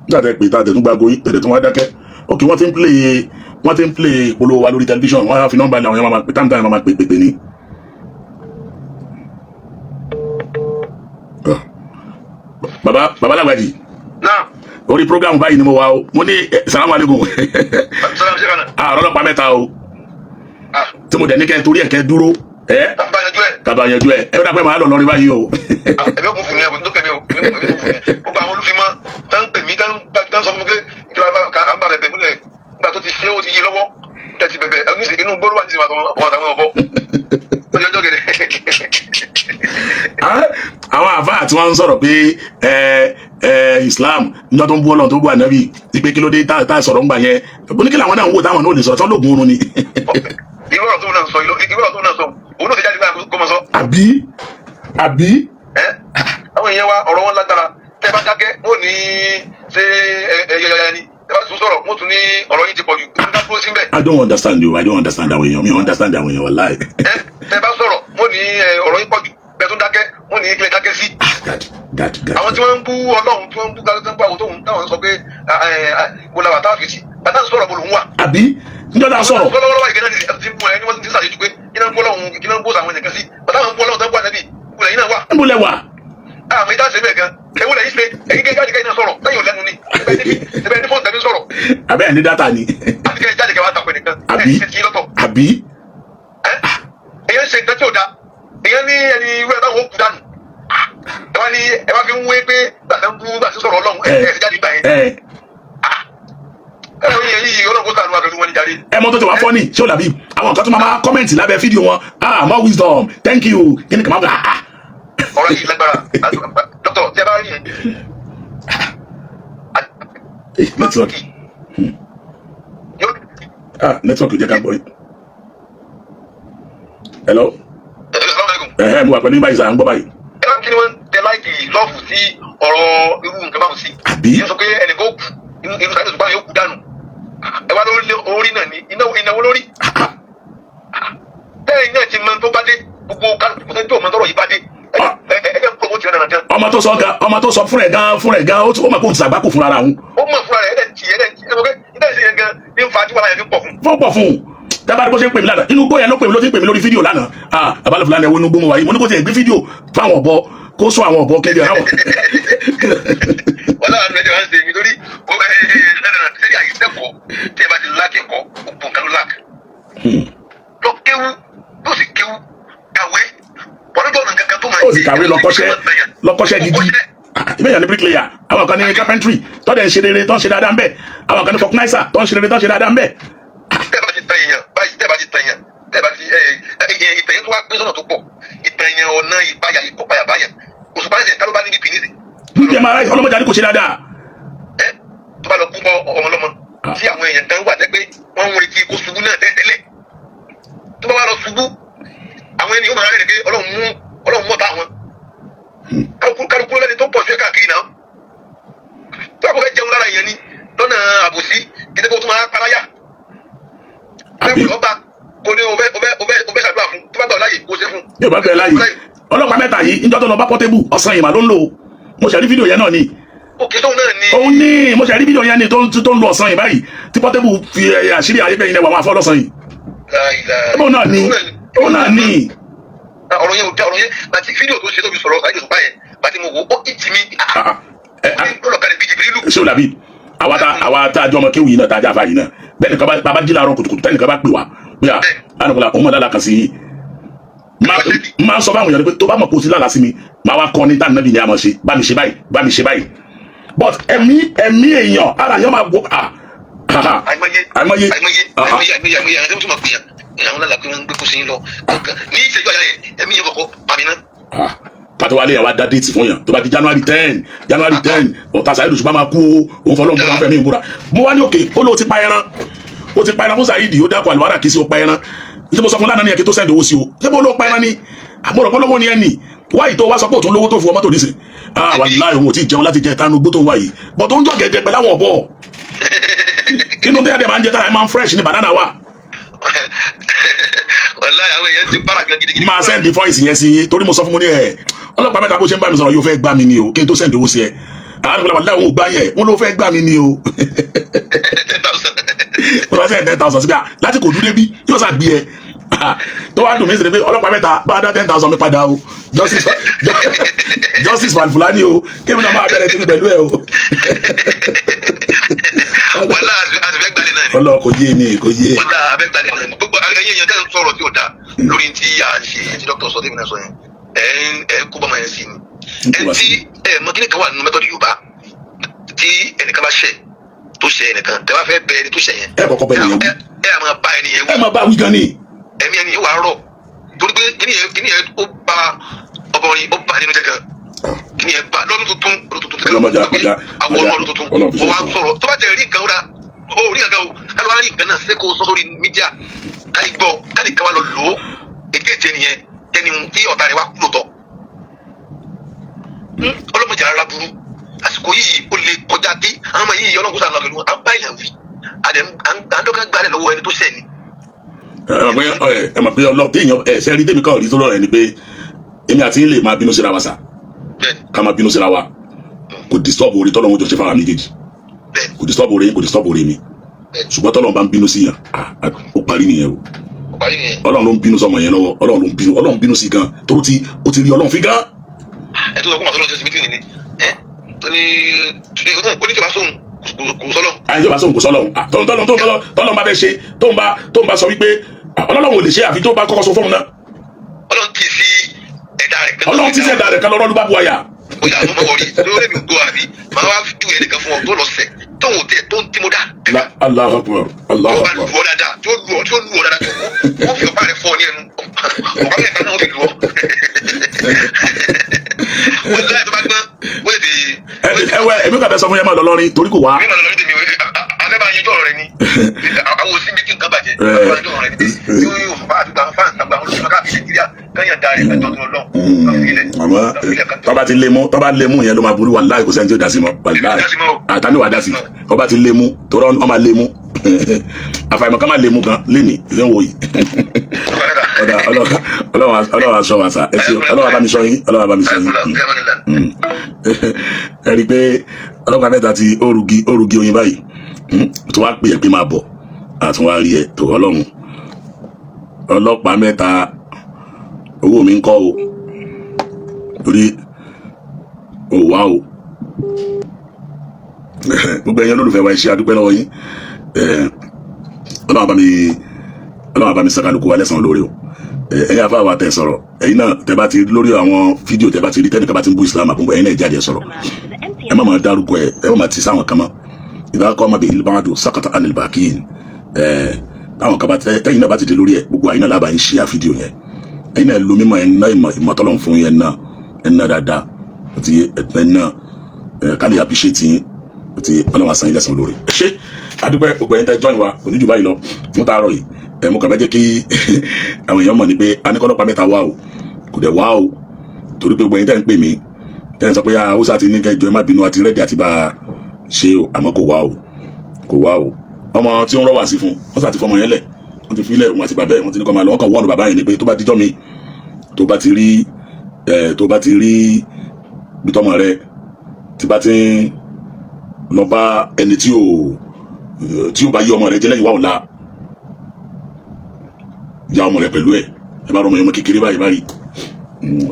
nígbà tẹ́ pé tá a tẹ̀ tún gbàgbó yín tẹ̀lé tún wá dákẹ́ ok wọ́n ti ń play ìpolówó wa lórí tẹlifíṣàn wọ́n á fi nọ́mbà ní àwọn yẹn máa pè táǹtà yẹn máa pè ní. Baba Lagbaji orí programu báyìí ni mo wá o mo ní salamu aleykum ọlọ́pàá mẹ́ta o tí mo dẹ̀ ní kẹ́ torí ẹ̀ kẹ́ dúró kaba yanjú ẹ ẹ bẹ dàpẹ́ máa lọ lọrí báyìí o. ẹbí òkú fún mi ẹbí tó kẹ́ mi o gbogbo àwọn olùfimọ́ tá ń pè mí tá ń sọ fún mi pé ìjọba ká ń bá bẹ̀bẹ̀ múlẹ̀ nígbà tó ti ṣe ó ti yé lọ́wọ́ tẹ̀sí bẹ̀bẹ̀ ẹ̀mí sì inú gbóró wà ní ìsìnkú àtàwọn ọ̀bọ ọjọ́ gẹ̀dẹ̀. àwọn àfáà tí wọ́n ń sọ̀rọ̀ pé Islam níjọ́ tó ń bú Ọlọ́run tó bú ànábì ti pé kí ló dé tá a sọ̀rọ̀ ń gbà yẹn oníkìlà àwọn náà ń wò táwọn náà lè sọ̀rọ̀ tán lóògùn oorun ni. irú ọ̀rọ̀ tó náà sọ òun náà ti jáde báyìí kó mọ sọ. àbí. àwọn èèyàn wa ọ̀rọ̀ wọn lágbára tẹ́ bá dákẹ́ wọ́n ní ṣé ẹyẹyẹyẹ ni tẹ́ bá tún sọ̀rọ̀ wọ́n tún ní ọ̀rọ̀ yìí ti pọ̀ jù kí wọ́n dá dúró síbẹ̀. I don't understand you. I don't understand àwọn èèyàn mi ò understand àwọn èèyàn wallahi. tẹ́ bá sọ̀rọ̀ wọ́n ní ọ̀rọ̀ yìí pọ̀ jù bẹ́ẹ̀ tún dákẹ́ wọ́n ní kílẹ̀ dákẹ́ sí. àwọn tí wọ́n ń bú Ọlọ́run tí wọ́n ń bú àwọn tóun táwọn sọ pé bọ́lá táàfìsì bàtà sọ̀rọ̀ bọ́lù ń wà. àbí njọ́ da sọ̀rọ̀. lọ́wọ́lọ́wọ́ ìgbẹ́ náà ti mú ẹ ní wọ́n ti sàlejò pé iná ń bọ́ lọ́hùn iná ń bọ́ sàwọn ẹ̀nìkan sí bàtà àwọn ń bọ́ lọ́hùn tó ń bọ́ ànábì ìbúlẹ̀ yìí náà wà. ìbúlẹ̀ wà. àmì ìdá ṣe bẹ́ẹ̀ gan ewúlẹ̀ yìí ṣe èyí kẹ́ jáde kẹ́yìn náà sọ̀rọ̀ lẹ́yìn òlẹ́nu ni ẹbẹ̀ ní fóònù tẹ̀mí sọ̀rọ̀. abẹ́ ní dátà ni. àti kẹ́ jáde kẹ́ wá tàpẹ́ nìkan. àbí. èyàn ṣe nǹkan tí ò da èyàn ní ẹni irú ẹ báwo kú dànù ẹ wá fi ń wé pé gbàtà ń bú gbàtà sọ̀rọ̀ Ọlọ́run ẹ ti jáde gbà yẹn. ẹ mọ tó ti wá fọ́ ni ṣé o dàbí àwọn nǹkan tó máa kọ́mẹ̀ntì lábẹ́ fídíò wọn more wisdom thank you kí ni kàmá gbà. ọ̀rọ̀ yìí lágbára dókítà tí a bá rí yẹn. nẹ́tíwọ́kì nẹ́tíwọ́kì jẹ́ ká gbọ́ yìí. hello. mo wà pẹ̀lú báyìí sá ń gbọ́ báyìí. ẹ bá kí ni wọ́n tẹ láìkì lọ́ọ̀fù sí ọ̀rọ̀ irú nǹkan báwọn sí. àbí. yóò sọ pé ẹnì kan kù inú sáré ṣùgbọ́n yóò kú dànù ẹ wá lórí orí náà ní ìnáwó lórí bẹ́ẹ̀ náà ti mọ tó bá dé gbogbo kálukú tó ń tó mọ tọrọ yìí bá dé ẹgbẹ́ ń pọ̀ ti rẹ̀ nàdán. ọmọ tó sọ fún rẹ̀ gan ó mọ̀ kó ti sàgbákò fúnra rà òun. ó mọ̀ fúnra rẹ̀ ẹ̀dẹ̀ ṣe yẹn gan ní nfa tí wàhálà yẹn fi pọ̀ fún. pọ̀ fún un dábàá bó ṣe ń pè mí lánàá inú gbó yẹn ló pè mí ló ti ń pè mí lórí fídíò lánàá àbálẹ̀ fúlàní ẹ̀wọ̀n inú gbó mo wáyé mo ní kó ti ẹ̀ gbé fídíò fáwọn ọ̀bọ kó sọ àwọn ọ̀bọ kéde àwọn. wàhálà àti ẹ̀jẹ̀ wá ń ṣe mi lórí sẹ́yìn àyíṣẹ́kọ̀ọ́ tí ẹ bá ti lákẹ́kọ̀ọ́ gbogbo nǹkan ló lák. lọ kéwú ló sì kéwú kàwé ọlọ́jọ́ ọ̀nà kankan tó máa ń ó sì kàwé lọ́kọ́ṣẹ́ gidi ìbéyàn ní bricklayer àwọn kan ní carpentry tọ́dẹ̀ ń ṣe rere tó ń ṣe dáadáa ń bẹ̀ àwọn kan ní fọkúnáísà tó ń ṣe rere tó ń ṣe dáadáa ń bẹ̀. tẹ́ bá ti tẹ èèyàn báyìí tẹ́ bá ti tẹ èèyàn tẹ́ bá ti ìtẹ̀yìn tó wá gbé sọ́nà tó pọ̀ ìtẹ̀yìn ọ̀nà ìpayà ìkọ́payà báyà òṣùpá ẹ̀sẹ̀ tá ló bá ní níbi nídìí. ǹjẹ́ máa ráyè ọlọ́mọdé àdínkù ṣe dáadáa. tó bá lọ kú bọ́ ọmọ ọlọ́mọ tí àwọn èèyàn kan wà tẹ́ pé wọ́n ń retí kó ṣubú náà tẹ́lẹ̀ tó bá wà lọ ṣubú àwọn ènìyàn máa rẹ̀ pé ọlọ́run mọ́ta wọn kálukú lẹ́ni tó pọ̀ sí káàkiri náà tó àkọ́kọ́ jẹun lára èèyàn ni lọ́nà àbòsí kìtẹ́ kó tún máa paráyà lẹ́kùn lọ́ba kò ní o fẹ́ ṣàdúrà fún tó bá gbà láàyè kó ṣe fún. yóò bá bẹ̀rẹ̀ láàyè ọlọ́pàá mẹ́ta yìí níjọ́ tó lọ bá Portable ọ̀sán ìmà ló ń lò mo ṣe rí fídíò yẹn náà ni. òkè tóun náà ni. òun ní mo ṣe rí fídíò yẹn ni tó ń lo ọ̀sán yìí báyìí tí Portable fi àṣírí ayébẹ̀yìn náà wà wọn afọ́ lọ́sàn yìí. òun náà ni. ọ̀rọ̀ yẹn ò dá ọ̀rọ̀ yẹn láti fídíò tó ṣe tóbi sọ̀rọ̀ ṣáìdì òṣùpá yẹn pàtí mo wò ó ìtì mi lọ́lọ́kàlẹ̀ bíi jìbìrìlù. ṣé o dàbí àwa tá a jọ ọmọ kéwì yìí náà tá a jáfa yìí náà bẹ́ẹ̀ ni bàbá jí láàárọ̀ kùtùkùtù tẹ́nì kan bá pè wá pé à ánìkúnlá òun mọ̀ dáadáa kan sí i máa ń sọ fáwọn èèyàn pé tó bá mọ̀ kó o ti lálàá sí mi máa wá kọ́ ní tá nàbì ni a mọ̀ ṣe bá mi ṣe báyìí bá mi ṣe báyìí but ẹ̀mí èèyàn ara yẹn máa gbọ́ àìmọye ẹni tó máa gbìyàn àwọn lálàá pé wọ́n ń gbé kó sí yín lọ ní ìṣẹ́jú àyà yẹn ẹ̀mí yẹn kọ̀kọ́ pàmì náà. pàtó wálé àwa dá déètì fún yàn tó bá di January 10 ọ̀tá Saheed Òṣùpá máa kú òun fọlọ́n fún afẹ́mi ìbúra mo wá ní òkè ó lóò ti pa ẹran fún Saheed ó dákọ̀ àlùbárà kì í sí ó pa ẹran ní mo sọ fún lánàá ní ẹ̀kí tó sẹ́ndì owó sí o ṣé bó ló pa ẹran ni àmọ́ràn pọ́lọ́wọ́ ni ẹni wáyìí tó wá sọ pé òtún lówó tó fún ọmọ tó nísìn wàláhì òun ò tí ì jẹun láti jẹ tánú gbó tó ń wáyìí bọ̀ tó ń jọ gẹ̀ẹ́gẹ́ pẹ̀lú àwọn ọ̀bọ inú tẹ́yà dẹ̀ máa ń jẹ tára ẹ̀ máa ń fresh ní banana wa. máa sẹ́ndì voice yẹn sí torí mo sọ fún mo ní ẹ̀ ọlọ́pàá mẹ́ta bó ṣe ń bá mi sọ̀rọ̀ yóò fẹ́ gbá mi ni o kí n tó sẹ́ndì owó sí ẹ àwọn ìgbàlá wàláhì òun ò gbá yẹn wọn ló fẹ́ gbá mi ni o wọ́n bá sẹ́ndì 10,000 síbí láti kò dúdé bí yóò sá gbé ẹ tó wá dùn mí sí ni pé ọlọ́pàá mẹ́ta bá dá 10,000 mi padà o justice Van Fulani o kébì náà máa bẹ̀rẹ̀ tèmi pẹ̀lú ẹ o. wàhálà àtẹ̀fẹ́ gbalẹ̀ náà ni. ọlọ́ọ̀ kò yé ni kò yé. wàhálà àbẹ́ gbalẹ̀ náà ni gbogbo ẹyẹ yẹn tẹ́ ń sọ̀rọ̀ tí ò dáa lórí tí a ṣe tí dókítà sọ tẹ́mi náà sọ yẹn ẹ kó bá ma yẹn sí ni. ẹ ti mọ kíni kan wà nínú mẹ́tọ́dì Yorùbá tí ẹnìkan bá ṣẹ̀ tó ṣẹ̀ ẹnìkan tẹ́ bá fẹ́ bẹ ẹni tó ṣẹ̀ yẹn. ẹ kọ́kọ́ bẹ ẹnìyẹn wí. ẹ máa bá ẹnìyẹn wí. ẹ máa bá wí gan ni. ẹ̀mí ẹni wà á rọ̀ torí pé kíni yẹn ó bá ọbọrin ó bá nínú jẹ gan kíni yẹn bá lọ́dún tuntun ọlọ́mọdé àkọjá àwọn ọlọ́dún tuntun ó wá sọ̀rọ̀ tó bá tẹ̀ rí nǹkan ó rí nǹkan ó kálí wá rí nǹkan náà sẹ́kọ̀ọ́ sọ lórí mídíà káyí gbọ́ káyí kan wá lọ lò ó èké ìjẹ nìyẹn ẹni tí ọ̀tá rẹ̀ wá kú lòtọ̀ ọlọ́mọdé ara burú àsìkò yìí ó lè kọjá dé àwọn ọmọ yìí ọlọ́run kó sàn lọ pẹ̀lú à ń bá ìyàn wí àdókàn gbalẹ̀ lọ́wọ́ ẹni tó sẹ̀ ni. ẹ mọ̀ pé ọlọ́ọ̀ téèyàn ṣe rí tèmi káwọn rí tó lọ́rọ̀ ẹni pé èmi àti ilé máa bínú síra wa sà ká máa bínú síra wa kò disturb orí tọ́lọ́run jọ ṣe fáwọn méjèèjì kò disturb orí kò disturb orí mi ṣùgbọ́n tọ́lọ́run bá ń bínú sí yàn ó parí nìyẹn o ọlọ́run ló ń bínú sọmọ yẹn lọ́wọ́ ọlọ́run bínú sí gan tó ti rí ọlọ́run fi gan. ẹ tó sọ fún àtọ́lọ́ ṣe síbi tí nìyí ẹ tó ní oníjọba sóhun kò sọlọ. àyìnjọba sóhun kò sọlọ tọ́lọ́run bá fẹ́ ṣe tó ń bá sọ wípé ọlọ́run ò lè ṣe àfi tó bá kọ́kọ́ sọ fóun náà. ọlọ́run ti fi ẹ̀dá rẹ̀ kan. ọlọ́run ti fi ẹ̀dá rẹ̀ kan lọ́rọ́ ló bá bu àyà. ó yà àmọ́ wọ̀rí lórí mi gbọ́ àbí máa wá ju ẹnìkan fún ọ tó lọ sẹ̀ tó ń tẹ tó ń tí mo dá. Allahu Akbar Allahu Akbar. ó bá lu ọ dáadáa tí ó lu ọ dáadáa tó wọ́n fi ọ̀pá rẹ̀ fọ́ ọ ní ẹnu ọ̀pá mẹ́ta náà ó fi lu ọ. wọ́n ti láyé tó bá gbọ́n wọ́n ti. ẹwẹ́ èmi kàfẹ́ sọ fún yẹn máa lọ lọ́rin torí kò wá. mi máa lọ lọ́rin tèmi alẹ́bàá yẹjọ́ rẹ ni àwọn òsì mi kí nǹkan bàjẹ́ alẹ́bàá yẹjọ́ rẹ ni yóò fà àdúgbò àwọn fáǹsì àgbà àwọn olùsọ̀ká àti Nàìjíríà kẹ́yìn darí ẹjọ́ tó lọ àmọ́ tọ́ba ti lé mú yẹn ló máa burú wàláhì kò sẹ́ni tí ó dá sí mọ́ wàláhì àtàní wà dá sí ọba ti lé mú tọ́rọ ọmọ lé mú àfàìmọ̀ ká má lé mú gan léni ìyẹn wò yìí ọlọ́wà sọ wà sá ọlọ́wà bá mi sọ yín ọlọ́wà bá mi sọ yín ẹ rí i pé ọlọ́pàá mẹ́ta ti orugi oyin báyìí tó wá pè é pé máa bọ̀ àtúnwá rí ẹ tó ọlọ́run ọlọ́pàá mẹ́ta owó mi ń kọ́ o torí ò wá o gbogbo ẹ̀yin olólùfẹ́ wa iṣẹ́ adúpẹ́ lọ́wọ́ yín ọlọ́run bá mi sàkàlùkù wa lẹ́sàn-án lórí o ẹ̀yin afá wa tẹ̀ sọ̀rọ̀ ẹ̀yin náà tẹ́ bá ti lórí àwọn fídíò tẹ́ bá ti rí tẹ́nìkan bá ti ń bú Islam àbúgbò ẹ̀yin náà jáde sọ̀rọ̀ ẹ má máa dárúkọ ẹ má máa ti sáwọn kan mọ́ ìbá kọ́ ọmọ bíi ìlúbàdù sàkàtà ànilbàkíyìn táwọn kan bá tẹ́yìn náà bá ti dé lórí ẹ gbogbo àyìn náà lábàá ń ṣe àfídíò yẹn ẹ̀yin náà lo mímọ̀ ẹ̀ ná ìmọ̀tọ́lọ̀ fún yẹn náà ẹ̀ ná dáadáa àti ẹ̀ náà kálí appreciate yín àti ọlọ́wọ́ àṣà yín lẹ́sàn lórí. ṣé adúpẹ́ gbogbo ẹ̀yin tẹ́ join wa oníjù báyìí lọ fún tààrọ̀ yìí mo kàn fẹ́ jẹ́ kí àwọn èèyàn mọ̀ ní pé aníkọ́lọ́pàá mẹ́ta wá o kò dẹ̀ wá o torí pé gbogbo ẹ̀yin tẹ́ ń pè mí tẹ́ ń sọ pé Hausa ti ní kẹjọ ẹ má bínú àti rẹ́dí àti bá a ṣe o àmọ́ kò wá o ọmọ tí ó ń rọ́ wá sí fún wọ́n sà ti fọmọ yẹn lẹ̀ wọ́n ti fi ilẹ̀ wọn àti bàbá ẹ̀ wọ́n ti ní kọ́ máa lọ wọ́n kàn wọ́ọ̀nù bàbá yẹn ni pé tó bá dijọ́ mi tó bá ti rí bí tọ́mọ rẹ tí bá ti ń lọ bá ẹni tí ó bá yí ọmọ rẹ jẹ́ lẹ́yìn wá ọ̀la ya ọmọ rẹ pẹ̀lú ẹ bá rọmọ yẹn mọ kékeré báyìí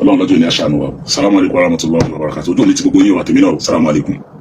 Ọlọ́run lọ́jọ́ ní aṣáánú wa. Salamu alaykum wa rahmatullahi wa barakatuh. Ojú mi ti gbogbo yín wa tèmi náà. Salamu alaykum.